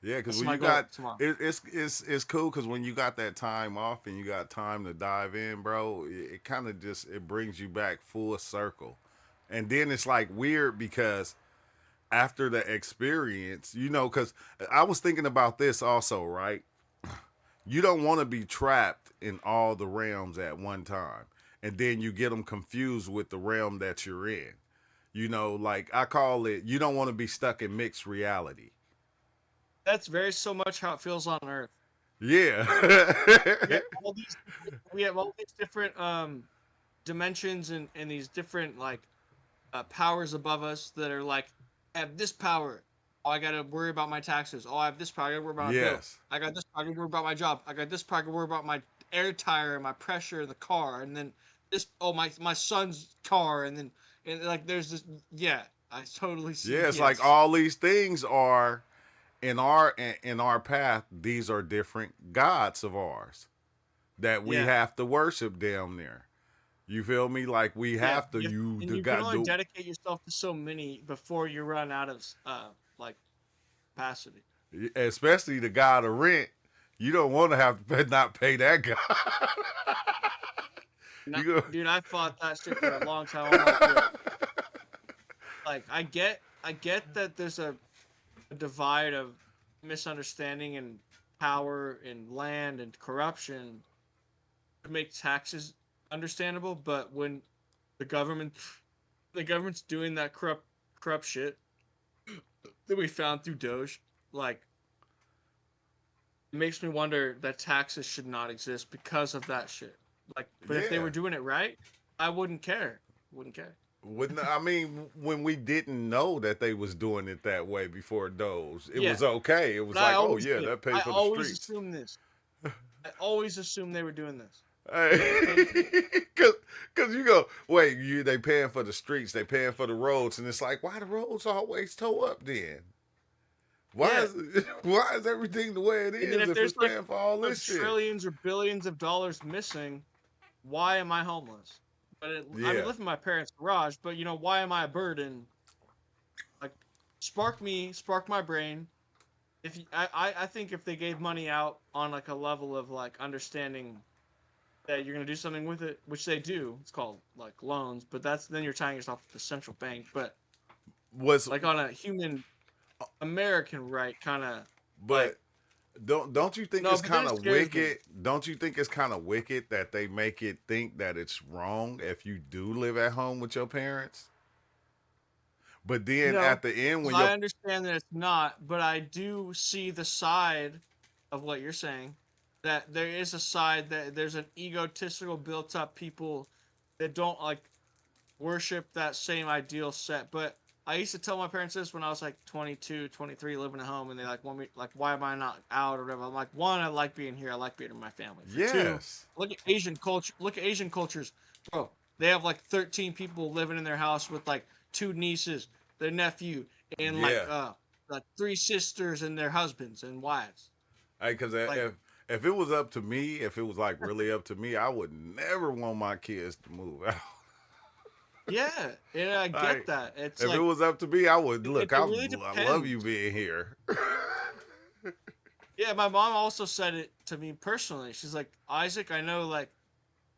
Speaker 3: Yeah, because
Speaker 4: That's
Speaker 3: when
Speaker 4: my
Speaker 3: you
Speaker 4: goal
Speaker 3: got
Speaker 4: tomorrow.
Speaker 3: it's cool because when you got that time off and you got time to dive in, bro, it kind of just it brings you back full circle, and then it's like weird because after the experience, because I was thinking about this also, right? You don't want to be trapped in all the realms at one time, and then you get them confused with the realm that you're in. Like I call it, you don't want to be stuck in mixed reality.
Speaker 4: That's very so much how it feels on Earth.
Speaker 3: Yeah.
Speaker 4: We have all these we have all these different dimensions and these different like powers above us that are like, I have this power. Oh, I gotta worry about my taxes. Oh, I have this power. I gotta worry about my bill.
Speaker 3: Yes.
Speaker 4: I got this power. I gotta worry about my job. I got this power. I gotta worry about my air tire and my pressure in the car. And then this. Oh, my son's car. And like there's this. Yeah, I totally see.
Speaker 3: Yeah, it's like
Speaker 4: Yes.
Speaker 3: all these things are in our path, these are different gods of ours that we
Speaker 4: Yeah.
Speaker 3: have to worship down there. You feel me? Like we
Speaker 4: Yeah.
Speaker 3: have to you
Speaker 4: And
Speaker 3: the
Speaker 4: you can
Speaker 3: God
Speaker 4: only
Speaker 3: do
Speaker 4: dedicate yourself to so many before you run out of like capacity.
Speaker 3: especially the God of rent. You don't want to have to not pay that guy.
Speaker 4: Dude, I fought that shit for a long time. I'm like, yo, like I get that there's a divide of misunderstanding and power and land and corruption to make taxes understandable, but when the government the government's doing that corrupt shit that we found through Doge, like it makes me wonder that taxes should not exist because of that shit. Like, but if they
Speaker 3: Yeah.
Speaker 4: were doing it right, I wouldn't care. Wouldn't care.
Speaker 3: I mean, when we didn't know that they was doing it that way before Doge, it
Speaker 4: Yeah.
Speaker 3: was okay. It was
Speaker 4: But I
Speaker 3: like, oh
Speaker 4: always
Speaker 3: yeah,
Speaker 4: did.
Speaker 3: that paid
Speaker 4: I
Speaker 3: for the
Speaker 4: always
Speaker 3: streets.
Speaker 4: assumed this. I always assumed they were doing this.
Speaker 3: Cause you go, wait, they paying for the streets, they paying for the roads, and it's like, why the roads always toe up then?
Speaker 4: Yeah.
Speaker 3: Why is everything the way it
Speaker 4: And
Speaker 3: is
Speaker 4: then
Speaker 3: if
Speaker 4: if there's
Speaker 3: it's
Speaker 4: like
Speaker 3: paying for all this shit?
Speaker 4: trillions or billions of dollars missing, why am I homeless? But I
Speaker 3: Yeah.
Speaker 4: live in my parents' garage. But why am I a burden? Like, spark my brain. If I think if they gave money out on like a level of like understanding that you're gonna do something with it, which they do, it's called like loans. But then you're tying yourself to the central bank. But
Speaker 3: Was
Speaker 4: like on a human American right kind of.
Speaker 3: but don't you think
Speaker 4: No,
Speaker 3: it's
Speaker 4: but then
Speaker 3: kind
Speaker 4: it
Speaker 3: of
Speaker 4: scares me.
Speaker 3: wicked? Don't you think it's kind of wicked that they make it think that it's wrong if you do live at home with your parents? But then
Speaker 4: No,
Speaker 3: at the end, when
Speaker 4: I
Speaker 3: your
Speaker 4: understand that it's not, but I do see the side of what you're saying. That there is a side that there's an egotistical built up people that don't like worship that same ideal set. But I used to tell my parents this when I was like 22, 23, living at home, and they like want me like, why am I not out or whatever? I'm like, one, I like being here. I like being with my family. For two,
Speaker 3: yes,
Speaker 4: look at Asian culture. Look at Asian cultures, bro. They have like 13 people living in their house with like two nieces, their nephew, and
Speaker 3: yeah,
Speaker 4: like three sisters and their husbands and wives.
Speaker 3: because
Speaker 4: Like,
Speaker 3: if it was up to me, if it was like really up to me, I would never want my kids to move out.
Speaker 4: yeah, and I get
Speaker 3: Like,
Speaker 4: that. It's
Speaker 3: if it
Speaker 4: like
Speaker 3: was up to me, I would
Speaker 4: it
Speaker 3: look.
Speaker 4: really
Speaker 3: I love you
Speaker 4: depends.
Speaker 3: being here.
Speaker 4: Yeah, my mom also said it to me personally. She's like, Isaac, I know like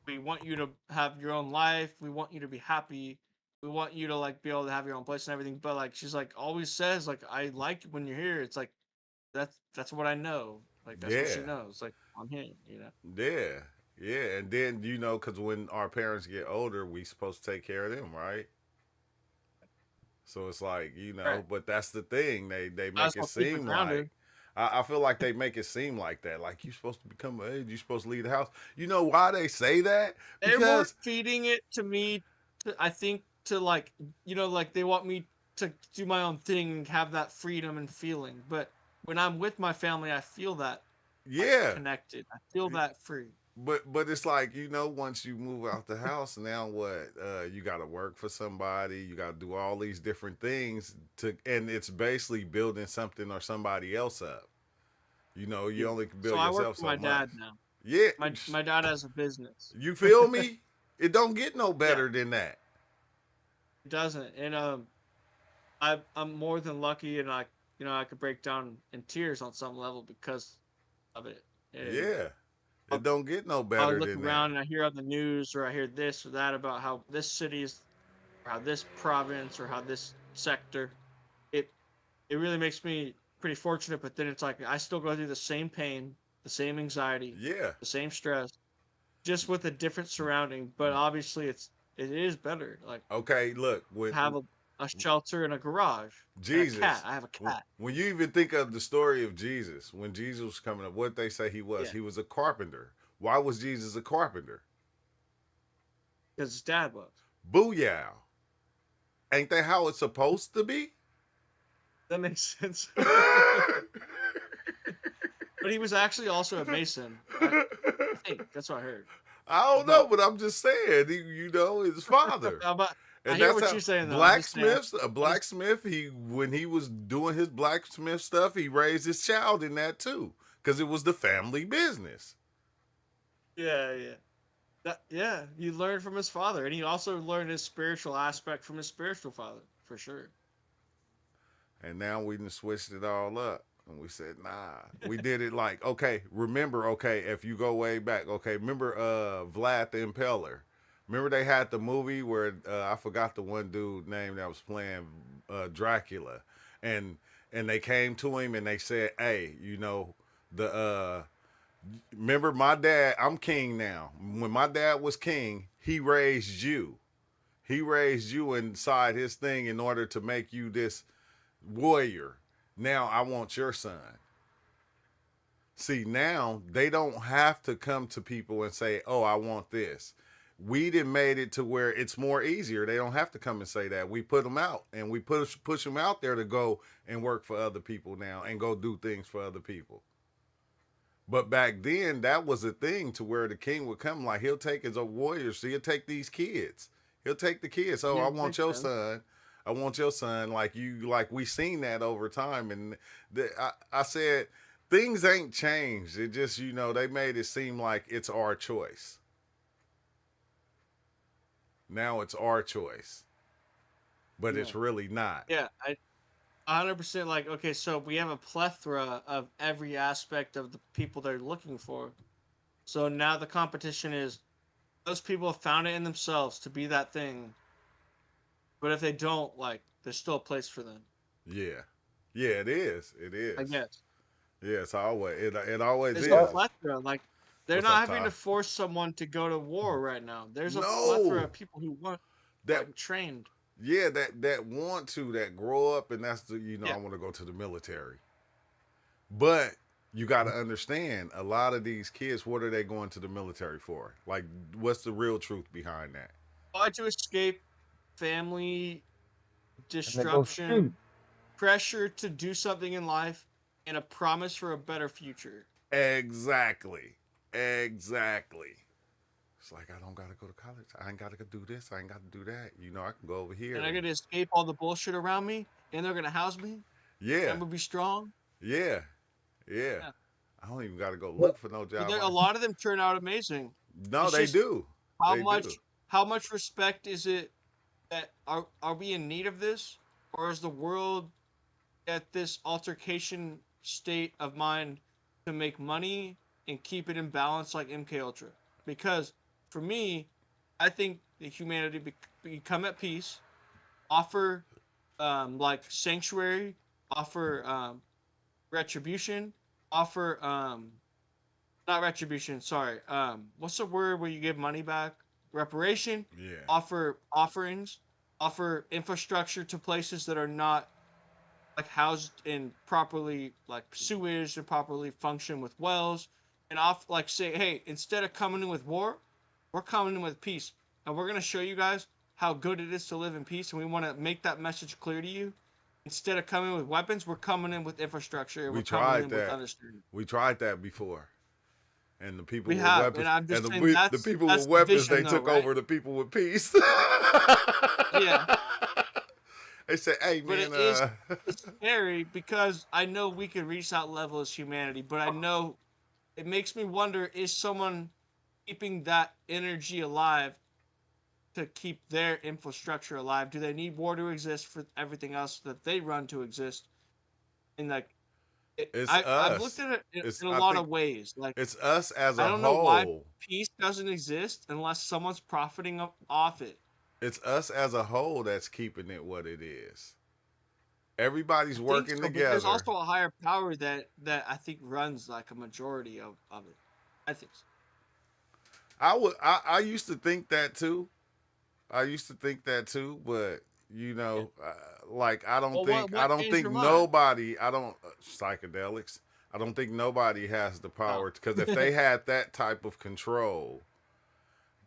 Speaker 4: we want you to have your own life. We want you to be happy. We want you to like be able to have your own place and everything. But like she's like always says like I like when you're here. It's like that's what I know. Like that's what she
Speaker 3: Yeah,
Speaker 4: knows. Like I'm here, you know.
Speaker 3: yeah, yeah. And then because when our parents get older, we supposed to take care of them, right? So it's like
Speaker 4: Right.
Speaker 3: but that's the thing. They
Speaker 4: Might
Speaker 3: make
Speaker 4: as
Speaker 3: it
Speaker 4: well keep it
Speaker 3: seem like
Speaker 4: grounded.
Speaker 3: I feel like they make it seem like that. Like you're supposed to become an age, you're supposed to leave the house. You know why they say that?
Speaker 4: They're more
Speaker 3: Because
Speaker 4: feeding it to me. I think to like like they want me to do my own thing and have that freedom and feeling. But when I'm with my family, I feel that like
Speaker 3: yeah,
Speaker 4: connected. I feel that free.
Speaker 3: but it's like once you move out the house, now what? You got to work for somebody. You got to do all these different things and it's basically building something or somebody else up. You
Speaker 4: Yeah.
Speaker 3: only can
Speaker 4: So
Speaker 3: build
Speaker 4: I work
Speaker 3: yourself
Speaker 4: for
Speaker 3: so
Speaker 4: my
Speaker 3: much.
Speaker 4: dad now.
Speaker 3: Yeah,
Speaker 4: My dad has a business.
Speaker 3: you feel me? It don't get no
Speaker 4: Yeah,
Speaker 3: better than that.
Speaker 4: it doesn't. And I'm more than lucky, and I could break down in tears on some level because of it. And
Speaker 3: Yeah, it
Speaker 4: I'll,
Speaker 3: don't get no
Speaker 4: I
Speaker 3: better
Speaker 4: look
Speaker 3: than that.
Speaker 4: around and I hear on the news or I hear this or that about how this city is, or how this province or how this sector. It it really makes me pretty fortunate. But then it's like I still go through the same pain, the same anxiety,
Speaker 3: Yeah.
Speaker 4: the same stress, just with a different surrounding. But obviously, it is better. Like
Speaker 3: Okay. Look, when
Speaker 4: have a shelter and a garage and a cat.
Speaker 3: Jesus,
Speaker 4: I have a cat.
Speaker 3: when you even think of the story of Jesus, when Jesus was coming up, what they say he was?
Speaker 4: Yeah,
Speaker 3: He was a carpenter. Why was Jesus a carpenter?
Speaker 4: because his dad was.
Speaker 3: Booyah! Ain't that how it's supposed to be?
Speaker 4: That makes sense. But he was actually also a mason. I think that's what I heard.
Speaker 3: I don't know,
Speaker 4: But
Speaker 3: but I'm just saying, his father.
Speaker 4: but I
Speaker 3: And
Speaker 4: hear
Speaker 3: that's
Speaker 4: what
Speaker 3: how
Speaker 4: you're saying though. I'm just saying.
Speaker 3: blacksmiths, a
Speaker 4: I'm just
Speaker 3: blacksmith, when he was doing his blacksmith stuff, he raised his child in that too. Because it was the family business.
Speaker 4: yeah. Yeah, he learned from his father, and he also learned his spiritual aspect from his spiritual father, for sure.
Speaker 3: And now we done switched it all up. And we said, nah. We did it like, okay, remember, okay, if you go way back, okay, remember Vlad the Impaler. Remember they had the movie where I forgot the one dude name that was playing Dracula, and they came to him and they said, "Hey, you know the remember my dad? I'm king now. When my dad was king, he raised you. He raised you inside his thing in order to make you this warrior. Now I want your son." See, now they don't have to come to people and say, "Oh, I want this." We done made it to where it's more easier. They don't have to come and say that. We put them out and we push them out there to go and work for other people now and go do things for other people. But back then, that was a thing to where the king would come, like he'll take his warriors. So he'll take these kids. He'll take the kids. Oh,
Speaker 4: Yeah,
Speaker 3: I want your
Speaker 4: sense.
Speaker 3: son. I want your son. Like we seen that over time. And I said, things ain't changed. It just, they made it seem like it's our choice. Now it's our choice. But it's really not.
Speaker 4: Yeah, 100% like, okay, so we have a plethora of every aspect of the people they're looking for. So now the competition is those people have found it in themselves to be that thing. But if they don't, like, there's still a place for them.
Speaker 3: Yeah. Yeah, it is. It is.
Speaker 4: I guess.
Speaker 3: Yeah, it's always it always
Speaker 4: There's
Speaker 3: is.
Speaker 4: a plethora. Like, they're
Speaker 3: What's
Speaker 4: not
Speaker 3: up,
Speaker 4: having
Speaker 3: Ty?
Speaker 4: to force someone to go to war right now. There's a
Speaker 3: No.
Speaker 4: plethora of people who want
Speaker 3: That
Speaker 4: trained.
Speaker 3: Yeah, that want to, that grow up, and that's the
Speaker 4: Yeah.
Speaker 3: I want to go to the military. But you got to understand, a lot of these kids, what are they going to the military for? Like, what's the real truth behind that?
Speaker 4: Try to escape family
Speaker 5: And they go
Speaker 4: disruption,
Speaker 5: shoot.
Speaker 4: pressure to do something in life, and a promise for a better future.
Speaker 3: Exactly. It's like, I don't got to go to college. I ain't got to do this. I ain't got to do that. I can go over here.
Speaker 4: And I'm gonna escape all the bullshit around me, and they're gonna house me.
Speaker 3: Yeah.
Speaker 4: I'm gonna be strong.
Speaker 3: Yeah.
Speaker 4: Yeah.
Speaker 3: I don't even got to go look for no job.
Speaker 4: But a lot of them turn out amazing.
Speaker 3: No,
Speaker 4: It's
Speaker 3: they
Speaker 4: just
Speaker 3: do.
Speaker 4: How
Speaker 3: They
Speaker 4: much?
Speaker 3: do.
Speaker 4: How much respect is it that are we in need of this, or is the world at this altercation state of mind to make money and keep it in balance like MK Ultra? Because for me, I think that humanity become at peace, offer like sanctuary, offer retribution, offer not retribution, sorry. What's the word where you give money back? Reparation.
Speaker 3: Yeah.
Speaker 4: Offer offerings, offer infrastructure to places that are not like housed in properly like sewage and properly function with wells, and like say, hey, instead of coming in with war, we're coming in with peace, and we're gonna show you guys how good it is to live in peace, and we want to make that message clear to you. Instead of coming with weapons, we're coming in with infrastructure.
Speaker 3: We
Speaker 4: We're coming
Speaker 3: tried
Speaker 4: in with
Speaker 3: that.
Speaker 4: understanding.
Speaker 3: We tried that before. And the people
Speaker 4: We
Speaker 3: with
Speaker 4: have,
Speaker 3: weapons,
Speaker 4: and I'm just
Speaker 3: and
Speaker 4: saying
Speaker 3: the people
Speaker 4: that's
Speaker 3: with
Speaker 4: the
Speaker 3: weapons,
Speaker 4: vision,
Speaker 3: they
Speaker 4: though,
Speaker 3: took
Speaker 4: right?
Speaker 3: over the people with peace.
Speaker 4: Yeah.
Speaker 3: They said, "Hey,
Speaker 4: But
Speaker 3: man,
Speaker 4: it's scary because I know we can reach that level as humanity, but I know it makes me wonder, is someone keeping that energy alive to keep their infrastructure alive? Do they need war to exist for everything else that they run to exist? And like,
Speaker 3: it's
Speaker 4: I've looked
Speaker 3: us.
Speaker 4: at it
Speaker 3: It's
Speaker 4: in a
Speaker 3: I
Speaker 4: lot
Speaker 3: think
Speaker 4: of ways. Like,
Speaker 3: it's us as
Speaker 4: I
Speaker 3: a
Speaker 4: don't know why
Speaker 3: whole.
Speaker 4: peace doesn't exist unless someone's profiting off it.
Speaker 3: It's us as a whole that's keeping it what it is. Everybody's
Speaker 4: I think
Speaker 3: working
Speaker 4: so, but there's
Speaker 3: together.
Speaker 4: also a higher power that I think runs like a majority of it. I think so.
Speaker 3: I used to think that too. But like I don't
Speaker 4: Well,
Speaker 3: think I
Speaker 4: what
Speaker 3: don't
Speaker 4: changed
Speaker 3: think
Speaker 4: your mind?
Speaker 3: nobody. I don't psychedelics. I don't think nobody has the power because if they had that type of control,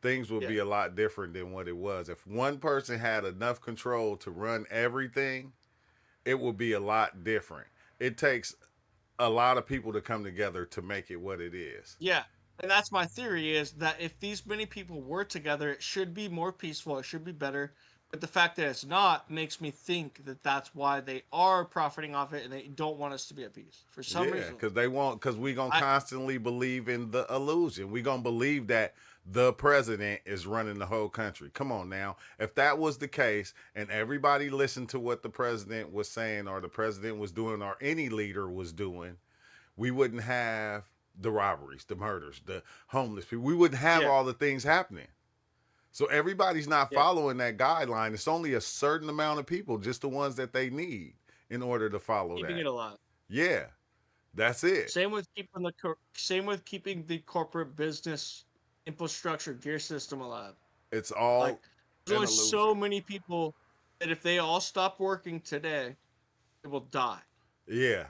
Speaker 3: things would be a lot different than what it was. If one person had enough control to run everything, it would be a lot different. It takes a lot of people to come together to make it what it is.
Speaker 4: Yeah, and that's my theory is that if these many people were together, it should be more peaceful. It should be better. But the fact that it's not makes me think that that's why they are profiting off it and they don't want us to be at peace for some reason.
Speaker 3: Because we gonna constantly believe in the illusion. We gonna believe that the president is running the whole country. Come on now. If that was the case and everybody listened to what the president was saying or the president was doing or any leader was doing, we wouldn't have the robberies, the murders, the homeless people. We wouldn't have all the things happening. So everybody's not
Speaker 4: Yeah.
Speaker 3: following that guideline. It's only a certain amount of people, just the ones that they need in order to follow
Speaker 4: Keeping
Speaker 3: that.
Speaker 4: it alive.
Speaker 3: Yeah, that's it.
Speaker 4: Same with keeping the corporate business infrastructure gear system alive.
Speaker 3: It's all
Speaker 4: Like there's
Speaker 3: an
Speaker 4: only so
Speaker 3: illusion.
Speaker 4: many people that if they all stop working today, they will die.
Speaker 3: Yeah,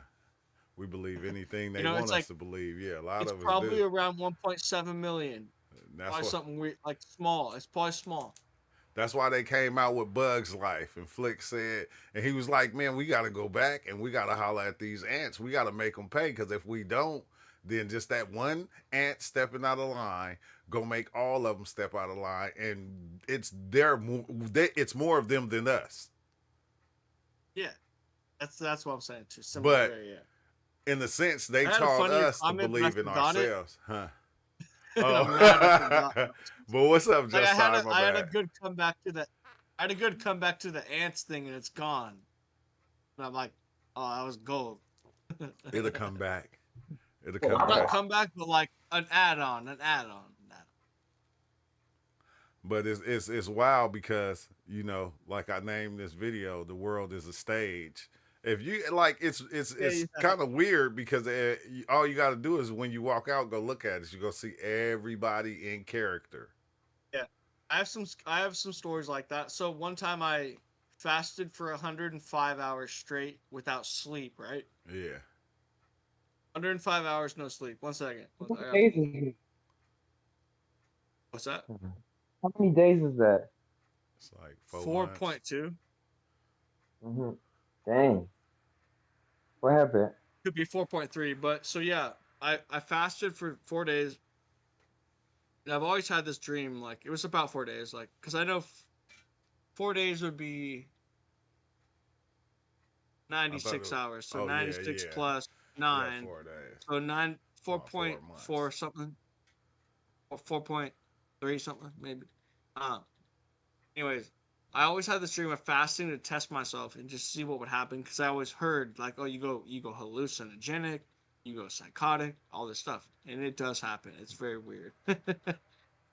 Speaker 3: we believe anything
Speaker 4: You
Speaker 3: they
Speaker 4: know,
Speaker 3: want
Speaker 4: it's
Speaker 3: us
Speaker 4: like
Speaker 3: to believe. Yeah, a lot
Speaker 4: it's
Speaker 3: of us
Speaker 4: probably
Speaker 3: do.
Speaker 4: around 1.7 million.
Speaker 3: And that's
Speaker 4: Probably
Speaker 3: what.
Speaker 4: something weird, like small. It's probably small.
Speaker 3: That's why they came out with Bug's Life. And Flick said, and he was like, man, we got to go back and we got to holler at these ants. We got to make them pay because if we don't, then just that one ant stepping out of line go make all of them step out of line. And it's it's more of them than us.
Speaker 4: Yeah, that's what I'm saying too.
Speaker 3: But
Speaker 4: Similar, yeah.
Speaker 3: in the sense, they
Speaker 4: I had a
Speaker 3: taught
Speaker 4: funnier
Speaker 3: us to
Speaker 4: comment, but I
Speaker 3: believe in
Speaker 4: forgot it.
Speaker 3: ourselves. Huh?
Speaker 4: I'm mad I forgot.
Speaker 3: Oh. But what's up,
Speaker 4: Like
Speaker 3: Josiah? My
Speaker 4: I had a
Speaker 3: bad.
Speaker 4: good comeback to the, I had a good comeback to the ants thing, and it's gone. And I'm like, oh, that was gold.
Speaker 3: It'll come back. It'll
Speaker 5: Well,
Speaker 3: come
Speaker 4: Not
Speaker 3: back.
Speaker 4: comeback, but like an add-on.
Speaker 3: But it's wild because, you know, like I named this video, the world is a stage. If you like, it's
Speaker 4: Yeah.
Speaker 3: kind of weird because all you got to do is when you walk out, go look at it. You go see everybody in character.
Speaker 4: Yeah, I have some stories like that. So one time I fasted for 105 hours straight without sleep. Right,
Speaker 3: Yeah.
Speaker 4: 105 hours no sleep. 1 second.
Speaker 5: How many days is
Speaker 4: What's that?
Speaker 5: How many days is that?
Speaker 3: It's like 4 months.
Speaker 4: 4.2.
Speaker 5: Mm-hmm. Dang. What happened?
Speaker 4: Could be 4.3, but so yeah, I fasted for 4 days. And I've always had this dream, like it was about 4 days, like because I know 4 days would be 96 hours, so
Speaker 3: oh, yeah,
Speaker 4: 96
Speaker 3: yeah.
Speaker 4: plus
Speaker 3: Yeah,
Speaker 4: 9,
Speaker 3: 4 days.
Speaker 4: so 9
Speaker 3: About 4
Speaker 4: 4.4
Speaker 3: months.
Speaker 4: something, or 4.3 something maybe. Anyways, I always had this dream of fasting to test myself and just see what would happen because I always heard like, oh, you go hallucinogenic, you go psychotic, all this stuff, and it does happen. It's very weird.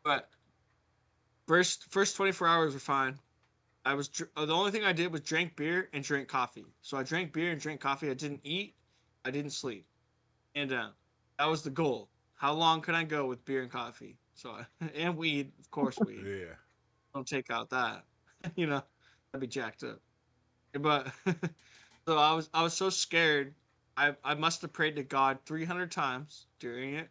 Speaker 4: But first 24 hours were fine. I was the only thing I did was drank beer and drink coffee. So I drank beer and drank coffee. I didn't eat, I didn't sleep, and that was the goal. How long can I go with beer and coffee? So and weed, of course, weed.
Speaker 3: Yeah.
Speaker 4: Don't take out that, you know, that'd be jacked up. But so I was so scared. I must have prayed to God 300 times during it.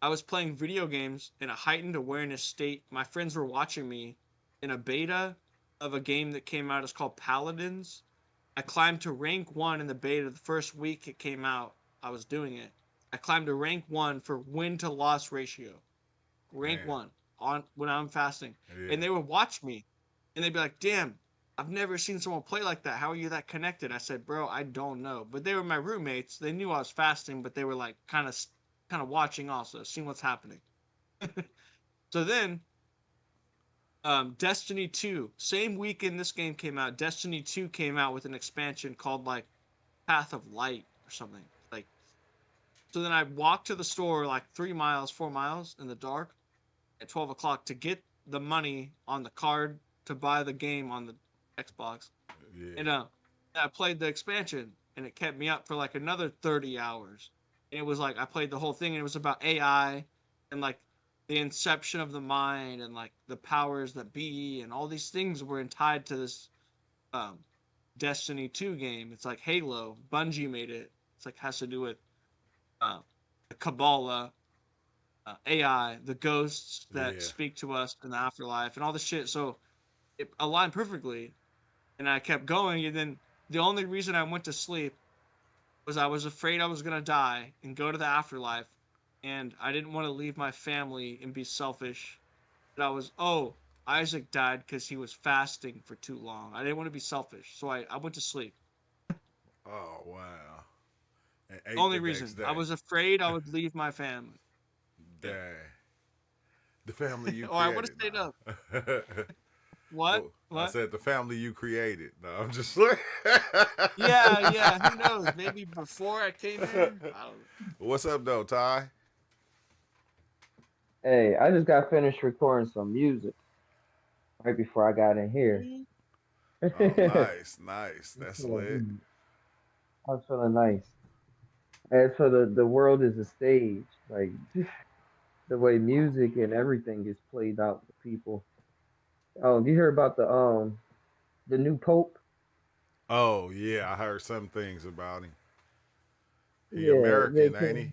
Speaker 4: I was playing video games in a heightened awareness state. My friends were watching me in a beta of a game that came out. It's called Paladins. I climbed to rank 1 in the beta the first week it came out. I was doing it. I climbed to rank 1 for win to loss ratio. Rank
Speaker 3: Man.
Speaker 4: 1 on when I'm fasting.
Speaker 3: Yeah.
Speaker 4: And they would watch me and they'd be like, damn, I've never seen someone play like that. How are you that connected? I said, bro, I don't know. But they were my roommates. They knew I was fasting, but they were like kind of watching also, seeing what's happening. So then Destiny 2, same weekend this game came out, Destiny 2 came out with an expansion called like Path of Light or something. Like, so then I walked to the store like 4 miles in the dark at 12 o'clock to get the money on the card to buy the game on the Xbox.
Speaker 3: Yeah.
Speaker 4: And I played the expansion and it kept me up for like another 30 hours. And it was like I played the whole thing and it was about AI and like the inception of the mind and like the powers that be and all these things were tied to this Destiny 2 game. It's like Halo. Bungie made it. It's like has to do with the Kabbalah, AI, the ghosts that
Speaker 3: Yeah.
Speaker 4: speak to us in the afterlife, and all this shit. So it aligned perfectly, and I kept going. And then the only reason I went to sleep was I was afraid I was gonna die and go to the afterlife, and I didn't want to leave my family and be selfish. But I was, Isaac died because he was fasting for too long. I didn't want to be selfish, so I went to sleep.
Speaker 3: Oh wow. And ate
Speaker 4: Only
Speaker 3: the
Speaker 4: reason
Speaker 3: next
Speaker 4: I
Speaker 3: day.
Speaker 4: was afraid I would leave my family.
Speaker 3: Dang. The family you
Speaker 4: Oh, I would've
Speaker 3: created.
Speaker 4: stayed up. What?
Speaker 3: I
Speaker 4: What?
Speaker 3: said the family you created. No, I'm just like.
Speaker 4: Yeah. Who knows? Maybe before I came here. I don't know.
Speaker 3: What's up, though, Ty?
Speaker 5: Hey, I just got finished recording some music. right before I got in here.
Speaker 3: Oh,
Speaker 5: I
Speaker 3: nice, nice.
Speaker 5: was
Speaker 3: That's lit.
Speaker 5: feeling I was feeling nice. As for the world is a stage, like the way music and everything is played out for people. Oh, you hear about the new Pope?
Speaker 3: Oh yeah, I heard some things about him. He
Speaker 5: Yeah, they
Speaker 3: American, ain't he?
Speaker 5: came.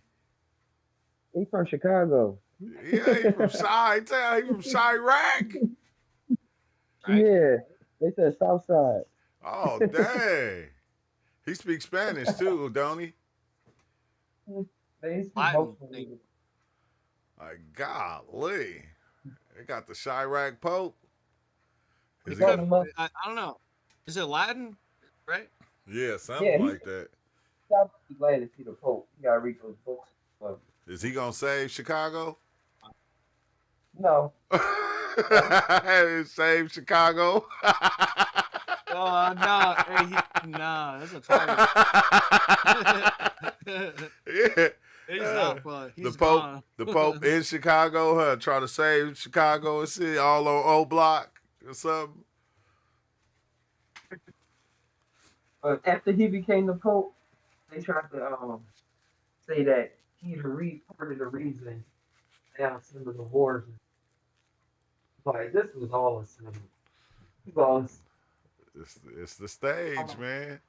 Speaker 5: He from Chicago.
Speaker 3: Yeah, he from Shy Town. He from Chirac.
Speaker 4: Right?
Speaker 5: Yeah, they said South Side.
Speaker 3: Oh dang. He speaks Spanish too, don't he?
Speaker 5: They speak both
Speaker 4: Latin thing.
Speaker 5: languages.
Speaker 3: Like golly. They got the Chirac Pope.
Speaker 5: He
Speaker 3: Is he
Speaker 5: called
Speaker 3: got?
Speaker 5: him up.
Speaker 4: I don't know. Is it Latin? Right?
Speaker 3: Yeah, something
Speaker 5: Yeah,
Speaker 3: like that.
Speaker 5: I'll be glad to see the Pope. You gotta read those books. But
Speaker 3: Is he gonna save Chicago?
Speaker 5: no, no.
Speaker 3: Save Chicago.
Speaker 4: Oh no, hey, no, that's a target.
Speaker 3: Yeah.
Speaker 4: He's out, but
Speaker 3: The
Speaker 4: he's
Speaker 3: Pope,
Speaker 4: gone.
Speaker 3: the Pope in Chicago, trying to save Chicago and city all on O Block or something.
Speaker 5: But after he became the Pope, they tried to say that he part of the reason now some of the wars. Like this was all a symbol. It was all
Speaker 3: It's the stage,
Speaker 5: um,
Speaker 3: man.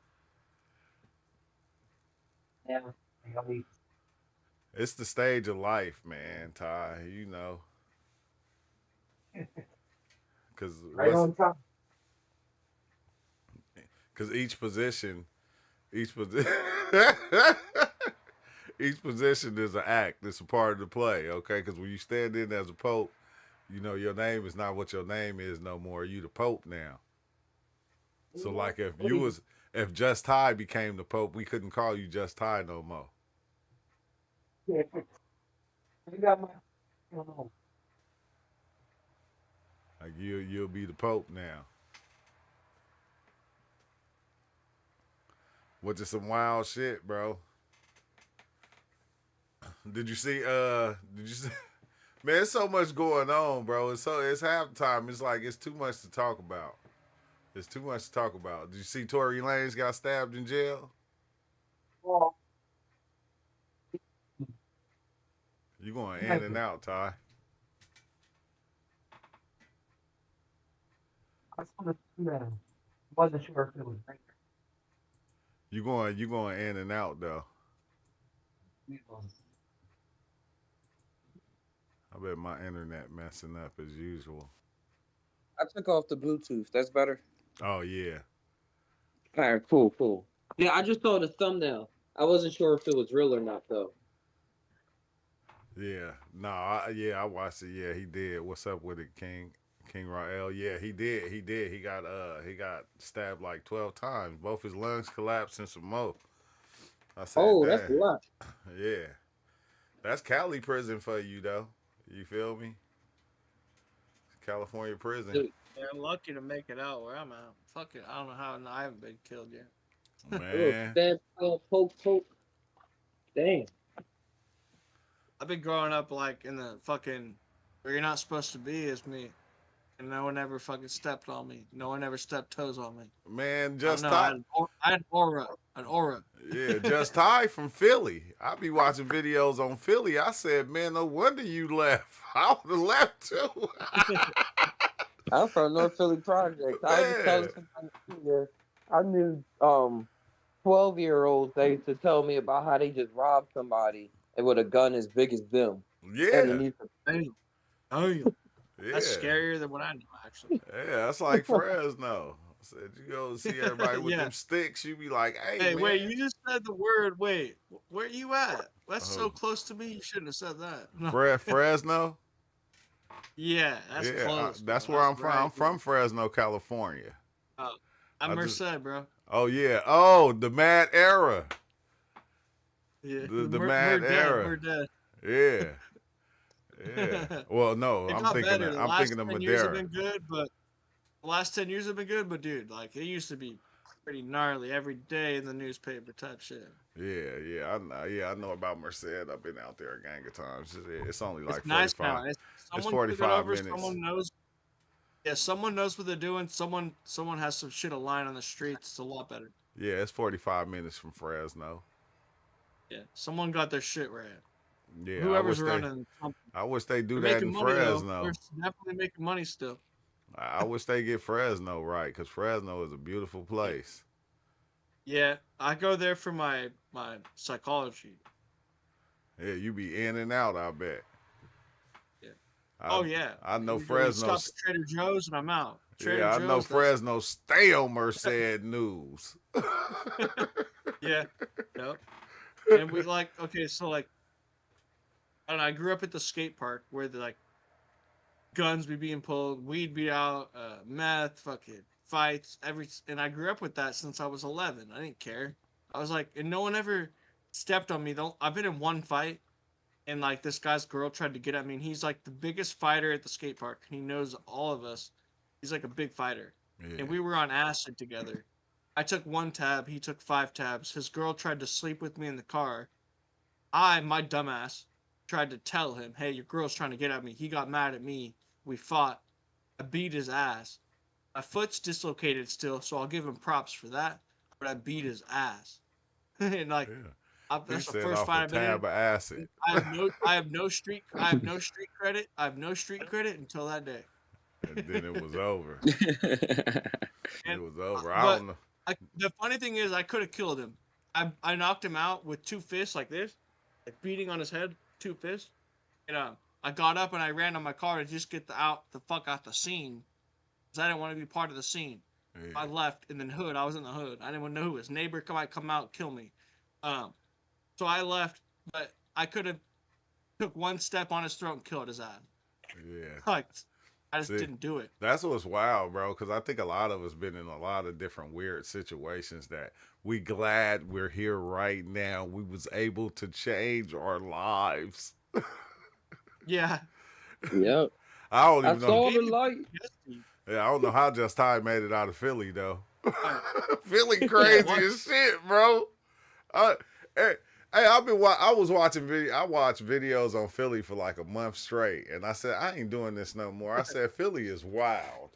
Speaker 5: now. I mean,
Speaker 3: It's the stage of life, man. Ty, you know, because
Speaker 5: right on top.
Speaker 3: each position, each position, each position is an act. It's a part of the play, okay? Because when you stand in as a pope, you know your name is not what your name is no more. You the pope now. So like if Just Ty became the pope, we couldn't call you Just Ty no more.
Speaker 5: Yeah, you got my. I don't know.
Speaker 3: Like you'll be the pope now. Which is some wild shit, bro. Did you see? Did you see? Man, there's so much going on, bro. It's halftime. It's like it's too much to talk about. It's too much to talk about. Did you see Tory Lanez got stabbed in jail?
Speaker 5: Well,
Speaker 3: You going in and out, Ty?
Speaker 5: I saw the that. Wasn't sure if it was right.
Speaker 3: You going in and out though. I bet my internet messing up as usual.
Speaker 6: I took off the Bluetooth. That's better.
Speaker 3: Oh yeah.
Speaker 6: All right, cool, cool. Yeah, I just saw the thumbnail. I wasn't sure if it was real or not, though.
Speaker 3: Yeah. No, I watched it. Yeah, he did. What's up with it, King? King Rael. Yeah, he did. He did. He got stabbed like 12 times. Both his lungs collapsed and some more. I said,
Speaker 6: Oh, that's a
Speaker 3: damn.
Speaker 6: lot.
Speaker 3: Yeah. That's Cali prison for you though. You feel me? California prison.
Speaker 6: Dude,
Speaker 4: They're lucky to make it out where I'm at. Fuck it. I don't know how I haven't been killed yet.
Speaker 3: Man.
Speaker 6: stab, poke. Dang.
Speaker 4: I've been growing up like in the fucking where you're not supposed to be is me. And no one ever fucking stepped on me. No one ever stepped toes on me.
Speaker 3: Man,
Speaker 4: I don't
Speaker 3: just
Speaker 4: know.
Speaker 3: Ty.
Speaker 4: I had aura. An aura.
Speaker 3: Yeah, just Ty from Philly. I be watching videos on Philly. I said, man, no wonder you left. I would have left too.
Speaker 6: I'm from North Philly Project. I was just telling somebody here. I knew 12-year-olds. They used to tell me about how they just robbed somebody and with a gun as big as them.
Speaker 3: Yeah.
Speaker 6: Underneath the
Speaker 4: Damn.
Speaker 3: Yeah.
Speaker 4: That's scarier than what I know, actually.
Speaker 3: Yeah, that's like Fresno. I said, you go see everybody with
Speaker 4: Yeah.
Speaker 3: them sticks, you be like, hey,
Speaker 4: Hey,
Speaker 3: man.
Speaker 4: wait, you just said the word. Wait, where you at? That's so close to me. You shouldn't have said that. No.
Speaker 3: Fresno?
Speaker 4: Yeah, that's close.
Speaker 3: That's
Speaker 4: bro.
Speaker 3: where
Speaker 4: That's
Speaker 3: I'm from.
Speaker 4: right
Speaker 3: I'm from Fresno, California.
Speaker 4: Oh, I'm Merced, bro.
Speaker 3: Oh, yeah. Oh, the Mad Era.
Speaker 4: Yeah,
Speaker 3: The
Speaker 4: we're
Speaker 3: Mad
Speaker 4: dead.
Speaker 3: Era.
Speaker 4: We're dead.
Speaker 3: Yeah. Yeah. Well, no,
Speaker 4: It
Speaker 3: I'm
Speaker 4: got
Speaker 3: thinking
Speaker 4: better.
Speaker 3: of,
Speaker 4: The
Speaker 3: I'm
Speaker 4: last
Speaker 3: thinking of
Speaker 4: 10 years have
Speaker 3: Madera.
Speaker 4: been good, but the last 10 years have been good. But dude, like it used to be pretty gnarly every day in the newspaper type shit.
Speaker 3: Yeah. I know about Merced. I've been out there a gang of times. It's only like
Speaker 4: It's nice
Speaker 3: 45.
Speaker 4: now.
Speaker 3: It's
Speaker 4: Someone took it
Speaker 3: 45
Speaker 4: over.
Speaker 3: minutes.
Speaker 4: Someone knows. Yeah, someone knows what they're doing. Someone has some shit aligned on the streets. It's a lot better.
Speaker 3: Yeah, it's 45 minutes from Fresno.
Speaker 4: Yeah, someone got their shit right.
Speaker 3: Yeah,
Speaker 4: Whoever's running something.
Speaker 3: I wish they do
Speaker 4: They're
Speaker 3: that
Speaker 4: making
Speaker 3: in
Speaker 4: money though. They're
Speaker 3: Fresno.
Speaker 4: definitely making money still.
Speaker 3: I wish they get Fresno right, because Fresno is a beautiful place.
Speaker 4: Yeah, I go there for my psychology.
Speaker 3: Yeah, you be in and out, I bet.
Speaker 4: Yeah.
Speaker 3: I,
Speaker 4: Oh yeah.
Speaker 3: I know
Speaker 4: Usually
Speaker 3: Fresno.
Speaker 4: stop at Trader Joe's and I'm out. Trader
Speaker 3: Yeah, I know
Speaker 4: Joe's. That's
Speaker 3: Fresno stay on Merced News.
Speaker 4: yeah. Yep. And we like okay, so like, and I grew up at the skate park where the like guns be being pulled, weed be out, meth, fucking fights, and I grew up with that since I was 11. I didn't care. I was like, and no one ever stepped on me. Though I've been in one fight, and like this guy's girl tried to get at me, and he's like the biggest fighter at the skate park. He knows all of us. He's like a big fighter,
Speaker 3: Yeah.
Speaker 4: and we were on acid together. I took 1 tab, he took 5 tabs. His girl tried to sleep with me in the car. My dumbass, tried to tell him, hey, your girl's trying to get at me. He got mad at me. We fought. I beat his ass. My foot's dislocated still, so I'll give him props for that. But I beat his ass. And like,
Speaker 3: Yeah. He
Speaker 4: that's the
Speaker 3: said
Speaker 4: first
Speaker 3: off
Speaker 4: fight
Speaker 3: a
Speaker 4: I've been in.
Speaker 3: tab of acid.
Speaker 4: I have no street credit. I have no street credit until that day.
Speaker 3: And then it was over.
Speaker 4: And,
Speaker 3: It was over.
Speaker 4: but
Speaker 3: I don't know.
Speaker 4: the funny thing is, I could have killed him. I knocked him out with 2 fists like this, like beating on his head, 2 fists. And I got up and I ran on my car to just get the fuck out the scene, because I didn't want to be part of the scene.
Speaker 3: Yeah.
Speaker 4: I left in the hood. I was in the hood. I didn't want to know who his neighbor might come out and kill me. So I left, but I could have took 1 step on his throat and killed his ass.
Speaker 3: Yeah.
Speaker 4: Like, I just
Speaker 3: See,
Speaker 4: didn't do it.
Speaker 3: That's what's wild, bro, because I think a lot of us been in a lot of different weird situations that we glad we're here right now. We was able to change our lives.
Speaker 4: Yeah.
Speaker 6: Yep.
Speaker 3: I don't
Speaker 6: I
Speaker 3: even know.
Speaker 6: saw the light.
Speaker 3: Yeah, I don't know how Just Ty made it out of Philly though.
Speaker 4: Right.
Speaker 3: Philly crazy
Speaker 4: what?
Speaker 3: as shit, bro. Hey, I was watching video. I watched videos on Philly for like a month straight, and I said I ain't doing this no more. I said Philly is wild.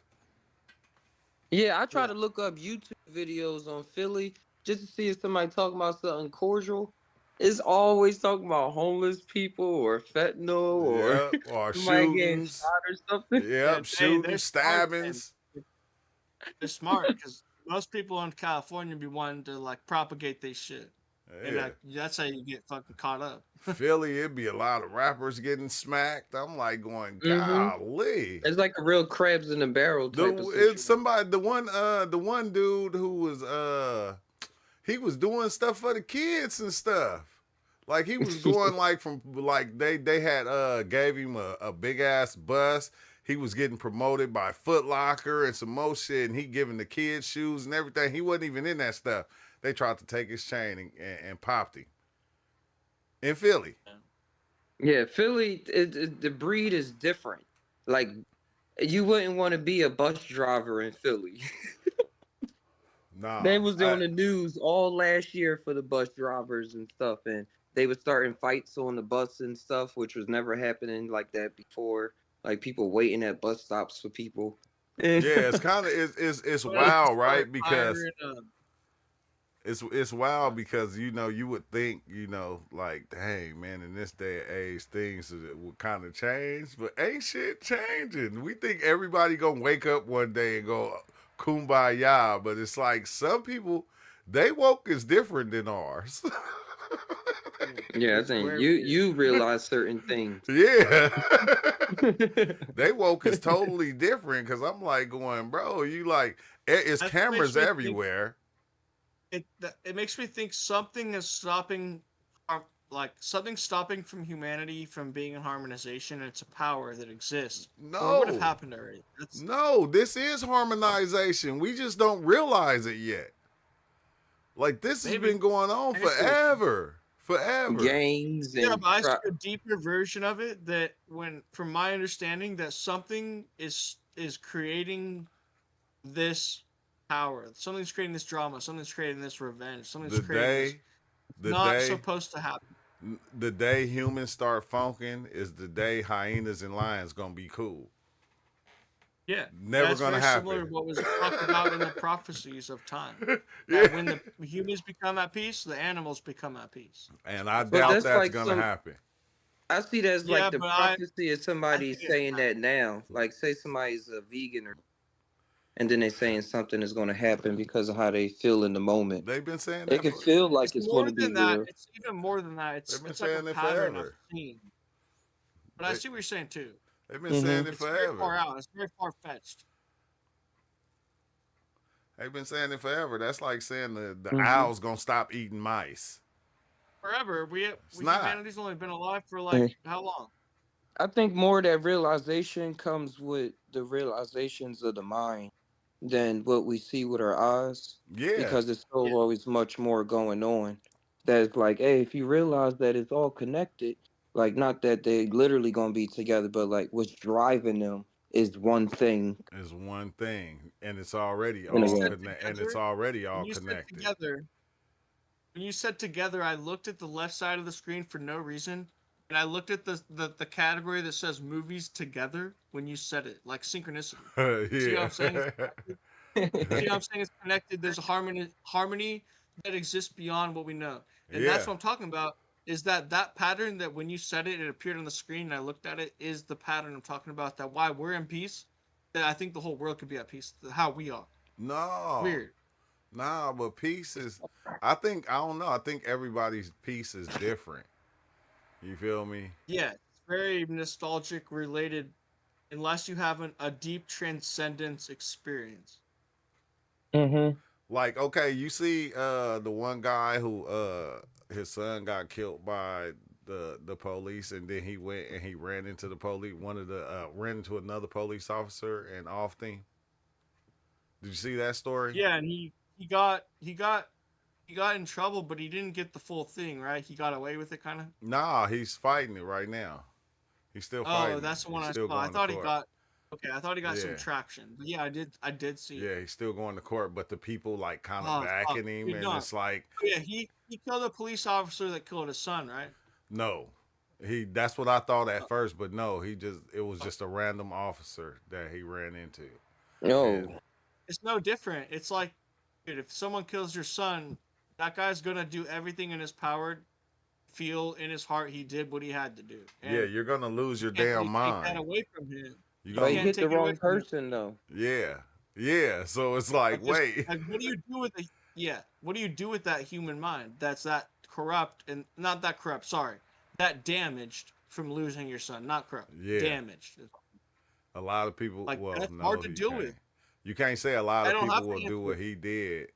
Speaker 6: Yeah, I try to look up YouTube videos on Philly just to see if somebody talking about something cordial. It's always talking about homeless people or fentanyl or
Speaker 3: or
Speaker 6: somebody getting
Speaker 3: shootings.
Speaker 6: shot or something.
Speaker 3: Yep,
Speaker 4: Hey,
Speaker 3: shootings,
Speaker 4: they're smart,
Speaker 3: stabbings.
Speaker 4: They're smart because most people in California be wanting to like propagate this shit. And
Speaker 3: Yeah.
Speaker 4: that's how you get fucking caught up.
Speaker 3: Philly, it'd be a lot of rappers getting smacked. I'm like going,
Speaker 6: Mhm.
Speaker 3: golly.
Speaker 6: It's like a real crabs in a barrel type of situation.
Speaker 3: It's somebody, the one dude who was he was doing stuff for the kids and stuff. Like he was going like from like they had gave him a big ass bus. He was getting promoted by Foot Locker and some more shit, and he giving the kids shoes and everything. He wasn't even in that stuff. They tried to take his chain and popped him in Philly.
Speaker 6: Yeah, Philly, the breed is different. Like, you wouldn't want to be a bus driver in Philly.
Speaker 3: Nah,
Speaker 6: They was on the news all last year for the bus drivers and stuff, and they were starting fights on the bus and stuff, which was never happening like that before. Like people waiting at bus stops for people.
Speaker 3: yeah, it's kind of it's wild, right? Because it's wild because you would think like dang man, in this day and age things would kind of change, but ain't shit changing. We think everybody gonna wake up one day and go kumbaya, but it's like some people they woke is different than ours.
Speaker 6: Yeah, I think you realize certain things.
Speaker 3: Yeah. They woke is totally different because I'm like going, bro, you like it's cameras everywhere.
Speaker 4: It makes me think something is stopping, like something stopping from humanity from being in harmonization. And it's a power that exists.
Speaker 3: No,
Speaker 4: or it would have happened already.
Speaker 3: No, this is harmonization. We just don't realize it yet. Like this has been going on forever.
Speaker 6: Gangs and
Speaker 4: but I see a deeper version of it that from my understanding, that something is creating this power. Something's creating this drama. Something's creating this revenge. Something's creating this. Not supposed to happen.
Speaker 3: The day humans start funking is the day hyenas and lions gonna be cool.
Speaker 4: Yeah,
Speaker 3: Never
Speaker 4: that's
Speaker 3: gonna
Speaker 4: very similar to
Speaker 3: happen.
Speaker 4: what was talked about in the prophecies of time.
Speaker 3: Yeah.
Speaker 4: That when the humans become at peace, the animals become at peace.
Speaker 3: And I
Speaker 6: But
Speaker 3: doubt
Speaker 6: that's
Speaker 3: that's
Speaker 6: like
Speaker 3: gonna
Speaker 6: some.
Speaker 3: happen.
Speaker 6: I see that as
Speaker 4: Yeah,
Speaker 6: like the
Speaker 4: but I
Speaker 6: prophecy of
Speaker 4: I
Speaker 6: somebody
Speaker 4: think it's
Speaker 6: saying
Speaker 4: gonna
Speaker 6: that now. Like, say somebody's a vegan, and then they saying something is going to happen because of how they feel in the moment.
Speaker 3: They've been saying
Speaker 6: It
Speaker 3: that
Speaker 6: can
Speaker 3: for
Speaker 6: feel like
Speaker 4: It's
Speaker 6: it's going
Speaker 4: more
Speaker 6: to be
Speaker 4: than that.
Speaker 6: real.
Speaker 4: It's even more than that.
Speaker 3: they've been
Speaker 4: It's like a
Speaker 3: saying it
Speaker 4: pattern I've
Speaker 3: forever.
Speaker 4: seen. But I
Speaker 3: They
Speaker 4: see what you're saying too.
Speaker 3: they've been saying
Speaker 6: Hmm.
Speaker 3: it
Speaker 4: It's very far
Speaker 3: forever.
Speaker 4: out. It's very far fetched.
Speaker 3: They've been saying it forever. That's like saying the
Speaker 6: Hmm.
Speaker 3: owl's gonna stop eating mice.
Speaker 4: Forever.
Speaker 3: It's not.
Speaker 4: Humanity's only been alive for like how long?
Speaker 6: I think more of that realization comes with the realizations of the mind than what we see with our eyes,
Speaker 3: Yeah.
Speaker 6: because there's so
Speaker 4: Yeah.
Speaker 6: always much more going on. That's like, hey, if you realize that it's all connected, like not that they literally gonna be together, but like what's driving them is one thing.
Speaker 3: Is one thing, and it's already
Speaker 6: In
Speaker 4: When
Speaker 6: a
Speaker 4: you
Speaker 3: all
Speaker 6: way.
Speaker 4: said
Speaker 3: and it's
Speaker 4: together,
Speaker 3: already
Speaker 4: when
Speaker 3: all
Speaker 4: you said
Speaker 3: connected.
Speaker 4: together, when you said together, I looked at the left side of the screen for no reason, and I looked at the category that says movies together when you said it, like synchronicity. See what
Speaker 3: Yeah.
Speaker 4: I'm saying? It's connected. See what I'm saying? It's connected. There's a harmony that exists beyond what we know, and that's
Speaker 3: Yeah.
Speaker 4: what I'm talking about. Is that pattern that when you said it, it appeared on the screen, and I looked at it, is the pattern I'm talking about. That why we're in peace. That I think the whole world could be at peace. How we are.
Speaker 3: No.
Speaker 4: Weird.
Speaker 3: Nah, but peace is. I don't know. I think everybody's peace is different. You feel me?
Speaker 4: Yeah, it's very nostalgic related unless you have a deep transcendence experience.
Speaker 6: Hmm.
Speaker 3: Like, okay, you see the one guy who his son got killed by the police, and then he went and he ran into the police, one of the ran into another police officer in Austin. Did you see that story?
Speaker 4: Yeah, and he got in trouble, but he didn't get the full thing, right? He got away with it kind of.
Speaker 3: Nah, he's fighting it right now. He's still
Speaker 4: Oh,
Speaker 3: fighting
Speaker 4: that's the
Speaker 3: it.
Speaker 4: one
Speaker 3: He's
Speaker 4: I
Speaker 3: still
Speaker 4: saw. I
Speaker 3: going to
Speaker 4: thought he
Speaker 3: court.
Speaker 4: got okay, I thought he got some
Speaker 3: Yeah.
Speaker 4: traction. But yeah, I did see it.
Speaker 3: Yeah, he's still going to court, but the people like kind of
Speaker 4: Oh fuck.
Speaker 3: backing him,
Speaker 4: Dude,
Speaker 3: and
Speaker 4: no.
Speaker 3: it's like,
Speaker 4: Oh, yeah, he killed a police officer that killed his son, right?
Speaker 3: no. That's what I thought
Speaker 4: Oh,
Speaker 3: at first, but no, it was just a random officer that he ran into. And
Speaker 6: No.
Speaker 4: it's no different. It's like, dude, if someone kills your son, that guy's gonna do everything in his power, feel in his heart he did what he had to do,
Speaker 3: yeah,
Speaker 4: and
Speaker 3: you're gonna lose
Speaker 4: you
Speaker 3: your
Speaker 4: can't
Speaker 3: damn
Speaker 4: really take that
Speaker 3: mind.
Speaker 4: away from him.
Speaker 3: You're
Speaker 4: You
Speaker 6: But
Speaker 3: gonna
Speaker 6: he
Speaker 3: lo-
Speaker 4: can't
Speaker 6: hit the
Speaker 4: take it away
Speaker 6: wrong
Speaker 4: from him.
Speaker 6: person though.
Speaker 3: Yeah. Yeah. So it's like,
Speaker 4: Like just
Speaker 3: wait.
Speaker 4: like, what do you do with the yeah? What do you do with that human mind that's that corrupt and not that corrupt? Sorry, that damaged from losing your son, not corrupt,
Speaker 3: Yeah.
Speaker 4: damaged.
Speaker 3: A lot of people,
Speaker 4: Like
Speaker 3: well,
Speaker 4: that's hard
Speaker 3: no,
Speaker 4: to
Speaker 3: you
Speaker 4: deal
Speaker 3: can't.
Speaker 4: with.
Speaker 3: You can't say a lot
Speaker 4: I
Speaker 3: of
Speaker 4: don't
Speaker 3: people
Speaker 4: have
Speaker 3: will
Speaker 4: to
Speaker 3: do
Speaker 4: answer
Speaker 3: what
Speaker 4: it.
Speaker 3: he did,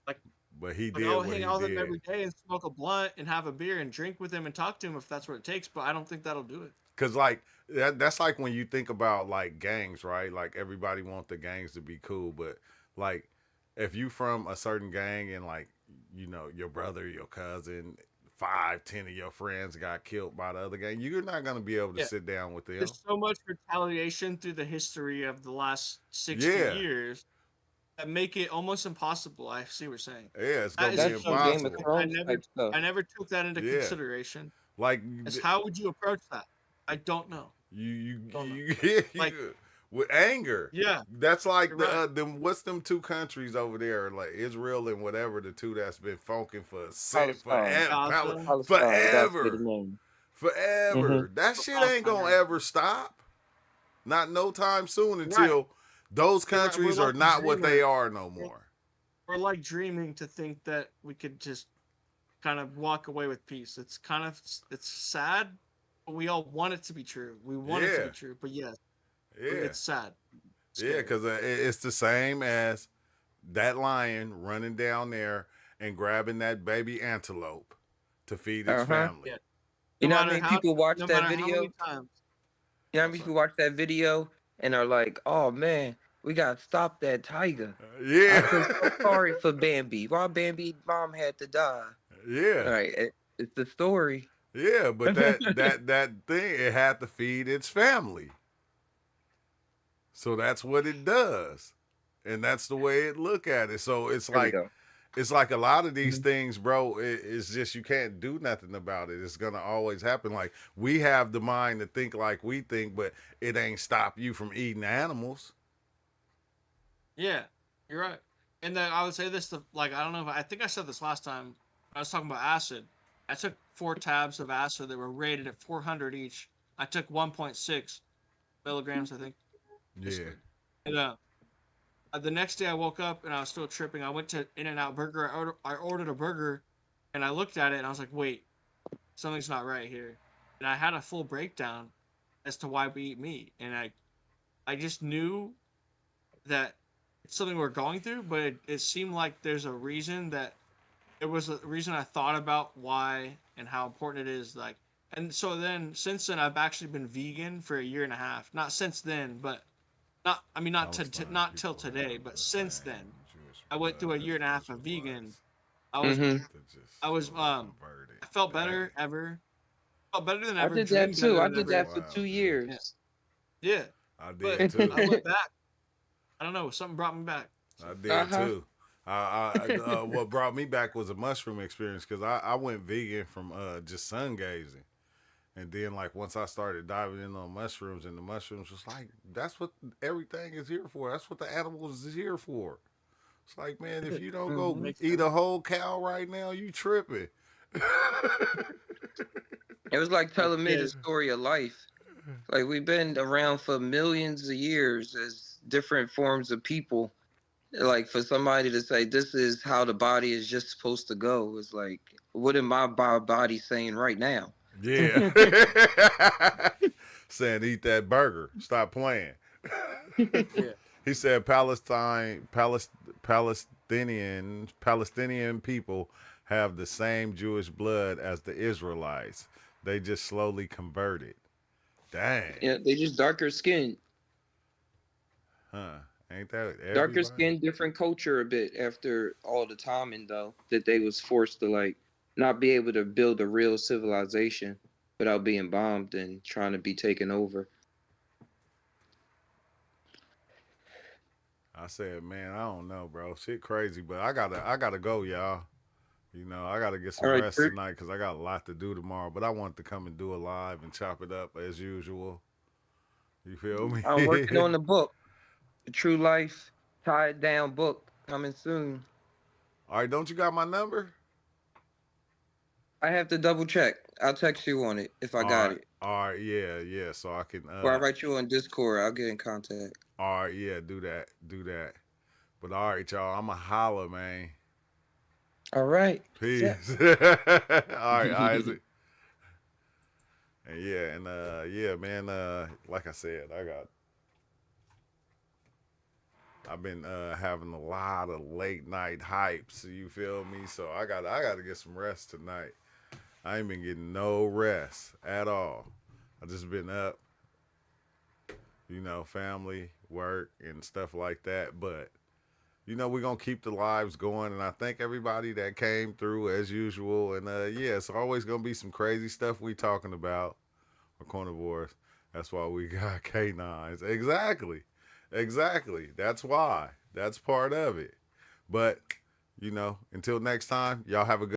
Speaker 4: Like
Speaker 3: but he
Speaker 4: Like
Speaker 3: did
Speaker 4: I'll
Speaker 3: what
Speaker 4: hang
Speaker 3: he
Speaker 4: out with him
Speaker 3: did.
Speaker 4: every day and smoke a blunt and have a beer and drink with him and talk to him if that's what it takes. But I don't think that'll do it.
Speaker 3: Cause like that's like when you think about like gangs, right? Like everybody want the gangs to be cool, but like if you from a certain gang and like your brother, your cousin, 5, 10 of your friends got killed by the other gang, you're not gonna be able to
Speaker 4: Yeah,
Speaker 3: sit down with them.
Speaker 4: there's so much retaliation through the history of the last 60
Speaker 3: Yeah,
Speaker 4: years that make it almost impossible. I see what you're saying.
Speaker 3: yeah, it's
Speaker 4: That
Speaker 3: gonna
Speaker 4: is
Speaker 3: be
Speaker 4: a
Speaker 6: That's some
Speaker 4: huge.
Speaker 6: Game of
Speaker 3: impossible.
Speaker 4: I
Speaker 6: Thrones
Speaker 4: never,
Speaker 6: type stuff.
Speaker 4: I never took that into
Speaker 3: Yeah,
Speaker 4: consideration.
Speaker 3: like
Speaker 4: As how would you approach that? I don't know. Don't know. Like,
Speaker 3: with anger.
Speaker 4: yeah,
Speaker 3: That's like
Speaker 4: you're right.
Speaker 3: them. What's them two countries over there, like Israel and whatever the two that's been funking for
Speaker 6: Palestine.
Speaker 4: Gaza,
Speaker 6: Palestine. That's the
Speaker 3: forever,
Speaker 6: name. Hmm.
Speaker 3: forever. That shit ain't
Speaker 4: Palestine,
Speaker 3: gonna
Speaker 4: right?
Speaker 3: ever stop. Not no time soon
Speaker 4: You're right.
Speaker 3: until those
Speaker 4: You're right. We're
Speaker 3: countries are
Speaker 4: like a
Speaker 3: not what they
Speaker 4: dreamer.
Speaker 3: are no
Speaker 4: We're,
Speaker 3: more.
Speaker 4: we're like dreaming to think that we could just kind of walk away with peace. It's sad, but we all want it to be true. We want it to
Speaker 3: Yeah,
Speaker 4: be true, but yes,
Speaker 3: yeah,
Speaker 4: it's sad,
Speaker 3: yeah.
Speaker 4: scary.
Speaker 3: Because it's the same as that lion running down there and grabbing that baby antelope to feed its
Speaker 6: Uh-huh.
Speaker 3: family.
Speaker 4: Yeah.
Speaker 6: You
Speaker 4: No
Speaker 6: know how
Speaker 4: matter
Speaker 6: many
Speaker 4: how,
Speaker 6: people watch
Speaker 4: no
Speaker 6: that
Speaker 4: matter how
Speaker 6: video?
Speaker 4: many times.
Speaker 6: You know how
Speaker 4: Oh,
Speaker 6: many
Speaker 4: sorry.
Speaker 6: people watch that video and are like, "Oh man, we gotta stop that tiger." I
Speaker 3: Yeah.
Speaker 6: feel so sorry for Bambi. Why Bambi mom had to die? All
Speaker 3: Yeah.
Speaker 6: right, it's the story.
Speaker 3: Yeah, but that thing, it had to feed its family. So that's what it does. And that's the way it look at it. So it's
Speaker 6: There we
Speaker 3: like
Speaker 6: go.
Speaker 3: It's like a lot of these
Speaker 6: Mhm.
Speaker 3: things, bro. It's just you can't do nothing about it. It's gonna always happen. Like we have the mind to think like we think, but it ain't stop you from eating animals.
Speaker 4: Yeah, you're right. And then I would say this to, like, I don't know if I think I said this last time. I was talking about acid. I took 4 tabs of acid that were rated at 400 each. I took 1.6 milligrams, I think.
Speaker 3: Yeah.
Speaker 4: Basically. And the next day I woke up and I was still tripping. I went to In-N-Out Burger. I ordered a burger, and I looked at it and I was like, wait, something's not right here. And I had a full breakdown as to why we eat meat. And I just knew that it's something we're going through, but it seemed like there's a reason that it was a reason I thought about why and how important it is. Like, and so then since then I've actually been vegan for a year and a half. Not since then, but not I mean
Speaker 3: Palestine
Speaker 4: not till
Speaker 3: people
Speaker 4: today,
Speaker 3: have
Speaker 4: but
Speaker 3: the
Speaker 4: since
Speaker 3: same
Speaker 4: then
Speaker 3: Jewish
Speaker 4: I went through
Speaker 3: blood
Speaker 4: a
Speaker 3: as
Speaker 4: year and a
Speaker 3: the
Speaker 4: half of vegan.
Speaker 3: Israelites.
Speaker 4: I was
Speaker 6: Mhm.
Speaker 3: They just
Speaker 4: I was
Speaker 3: slowly converted.
Speaker 4: I felt
Speaker 3: Dang.
Speaker 4: better ever. Felt better than
Speaker 6: I
Speaker 4: ever.
Speaker 6: did that
Speaker 4: Dreamed
Speaker 6: too.
Speaker 4: better
Speaker 6: I
Speaker 4: than
Speaker 6: did
Speaker 3: That's
Speaker 4: ever.
Speaker 6: that for
Speaker 3: wild,
Speaker 6: two
Speaker 3: G.
Speaker 4: Yeah.
Speaker 6: years.
Speaker 4: Yeah.
Speaker 3: I
Speaker 4: But
Speaker 3: did too.
Speaker 4: I went back. I don't know. Something brought me back. So
Speaker 3: I did
Speaker 6: Uh-huh.
Speaker 3: too. What brought me back was a mushroom experience because I went vegan from just sun gazing. And then, like, once I started diving in on mushrooms, and the mushrooms was like, that's what everything is here for. That's what the animals is here for. It's like, man, if you don't go
Speaker 6: Mhm.
Speaker 4: makes
Speaker 3: eat
Speaker 4: sense.
Speaker 3: a whole cow right now, you tripping.
Speaker 6: It was like telling me
Speaker 4: Yeah.
Speaker 6: the story of life. Like we've been around for millions of years as different forms of people. Like for somebody to say this is how the body is just supposed to go is like, what am my body saying right now?
Speaker 3: Yeah. Saying eat that burger. Stop playing.
Speaker 4: Yeah.
Speaker 3: He said Palestinian people have the same Jewish blood as the Israelites. They just slowly converted. Dang.
Speaker 6: Yeah, they just darker skin,
Speaker 3: Huh. Ain't that
Speaker 6: darker
Speaker 3: everybody?
Speaker 6: skin, different culture a bit after all the timing though that they was forced to like not be able to build a real civilization without being bombed and trying to be taken over.
Speaker 3: I said, man, I don't know, bro. Shit crazy, but I gotta go, y'all. You know, I gotta get
Speaker 6: All
Speaker 3: some
Speaker 6: right,
Speaker 3: rest
Speaker 6: Kurt.
Speaker 3: tonight because I got a lot to do tomorrow. But I want to come and do it live and chop it up as usual. You feel me?
Speaker 6: I'm working on the book, the True Life Tied Down book coming soon.
Speaker 3: All right, don't you got my number?
Speaker 6: I have to double check. I'll text you on it if I got it.
Speaker 3: All right, yeah, yeah. So I can,
Speaker 6: Or I write you on Discord. I'll get in contact.
Speaker 3: all right, yeah, do that. But all right, y'all, I'ma holler, man.
Speaker 6: All right. Yeah.
Speaker 3: Peace. All right, Isaac. And yeah, man. Like I said, I've been having a lot of late night hypes. You feel me? So I gotta get some rest tonight. I ain't been getting no rest at all. I just been up, you know, family, work, and stuff like that. But you know, we're gonna keep the lives going, and I thank everybody that came through as usual. And yeah, it's always gonna be some crazy stuff we talking about. Or carnivores. That's why we got canines. Exactly. That's why. That's part of it. But you know, until next time, y'all have a good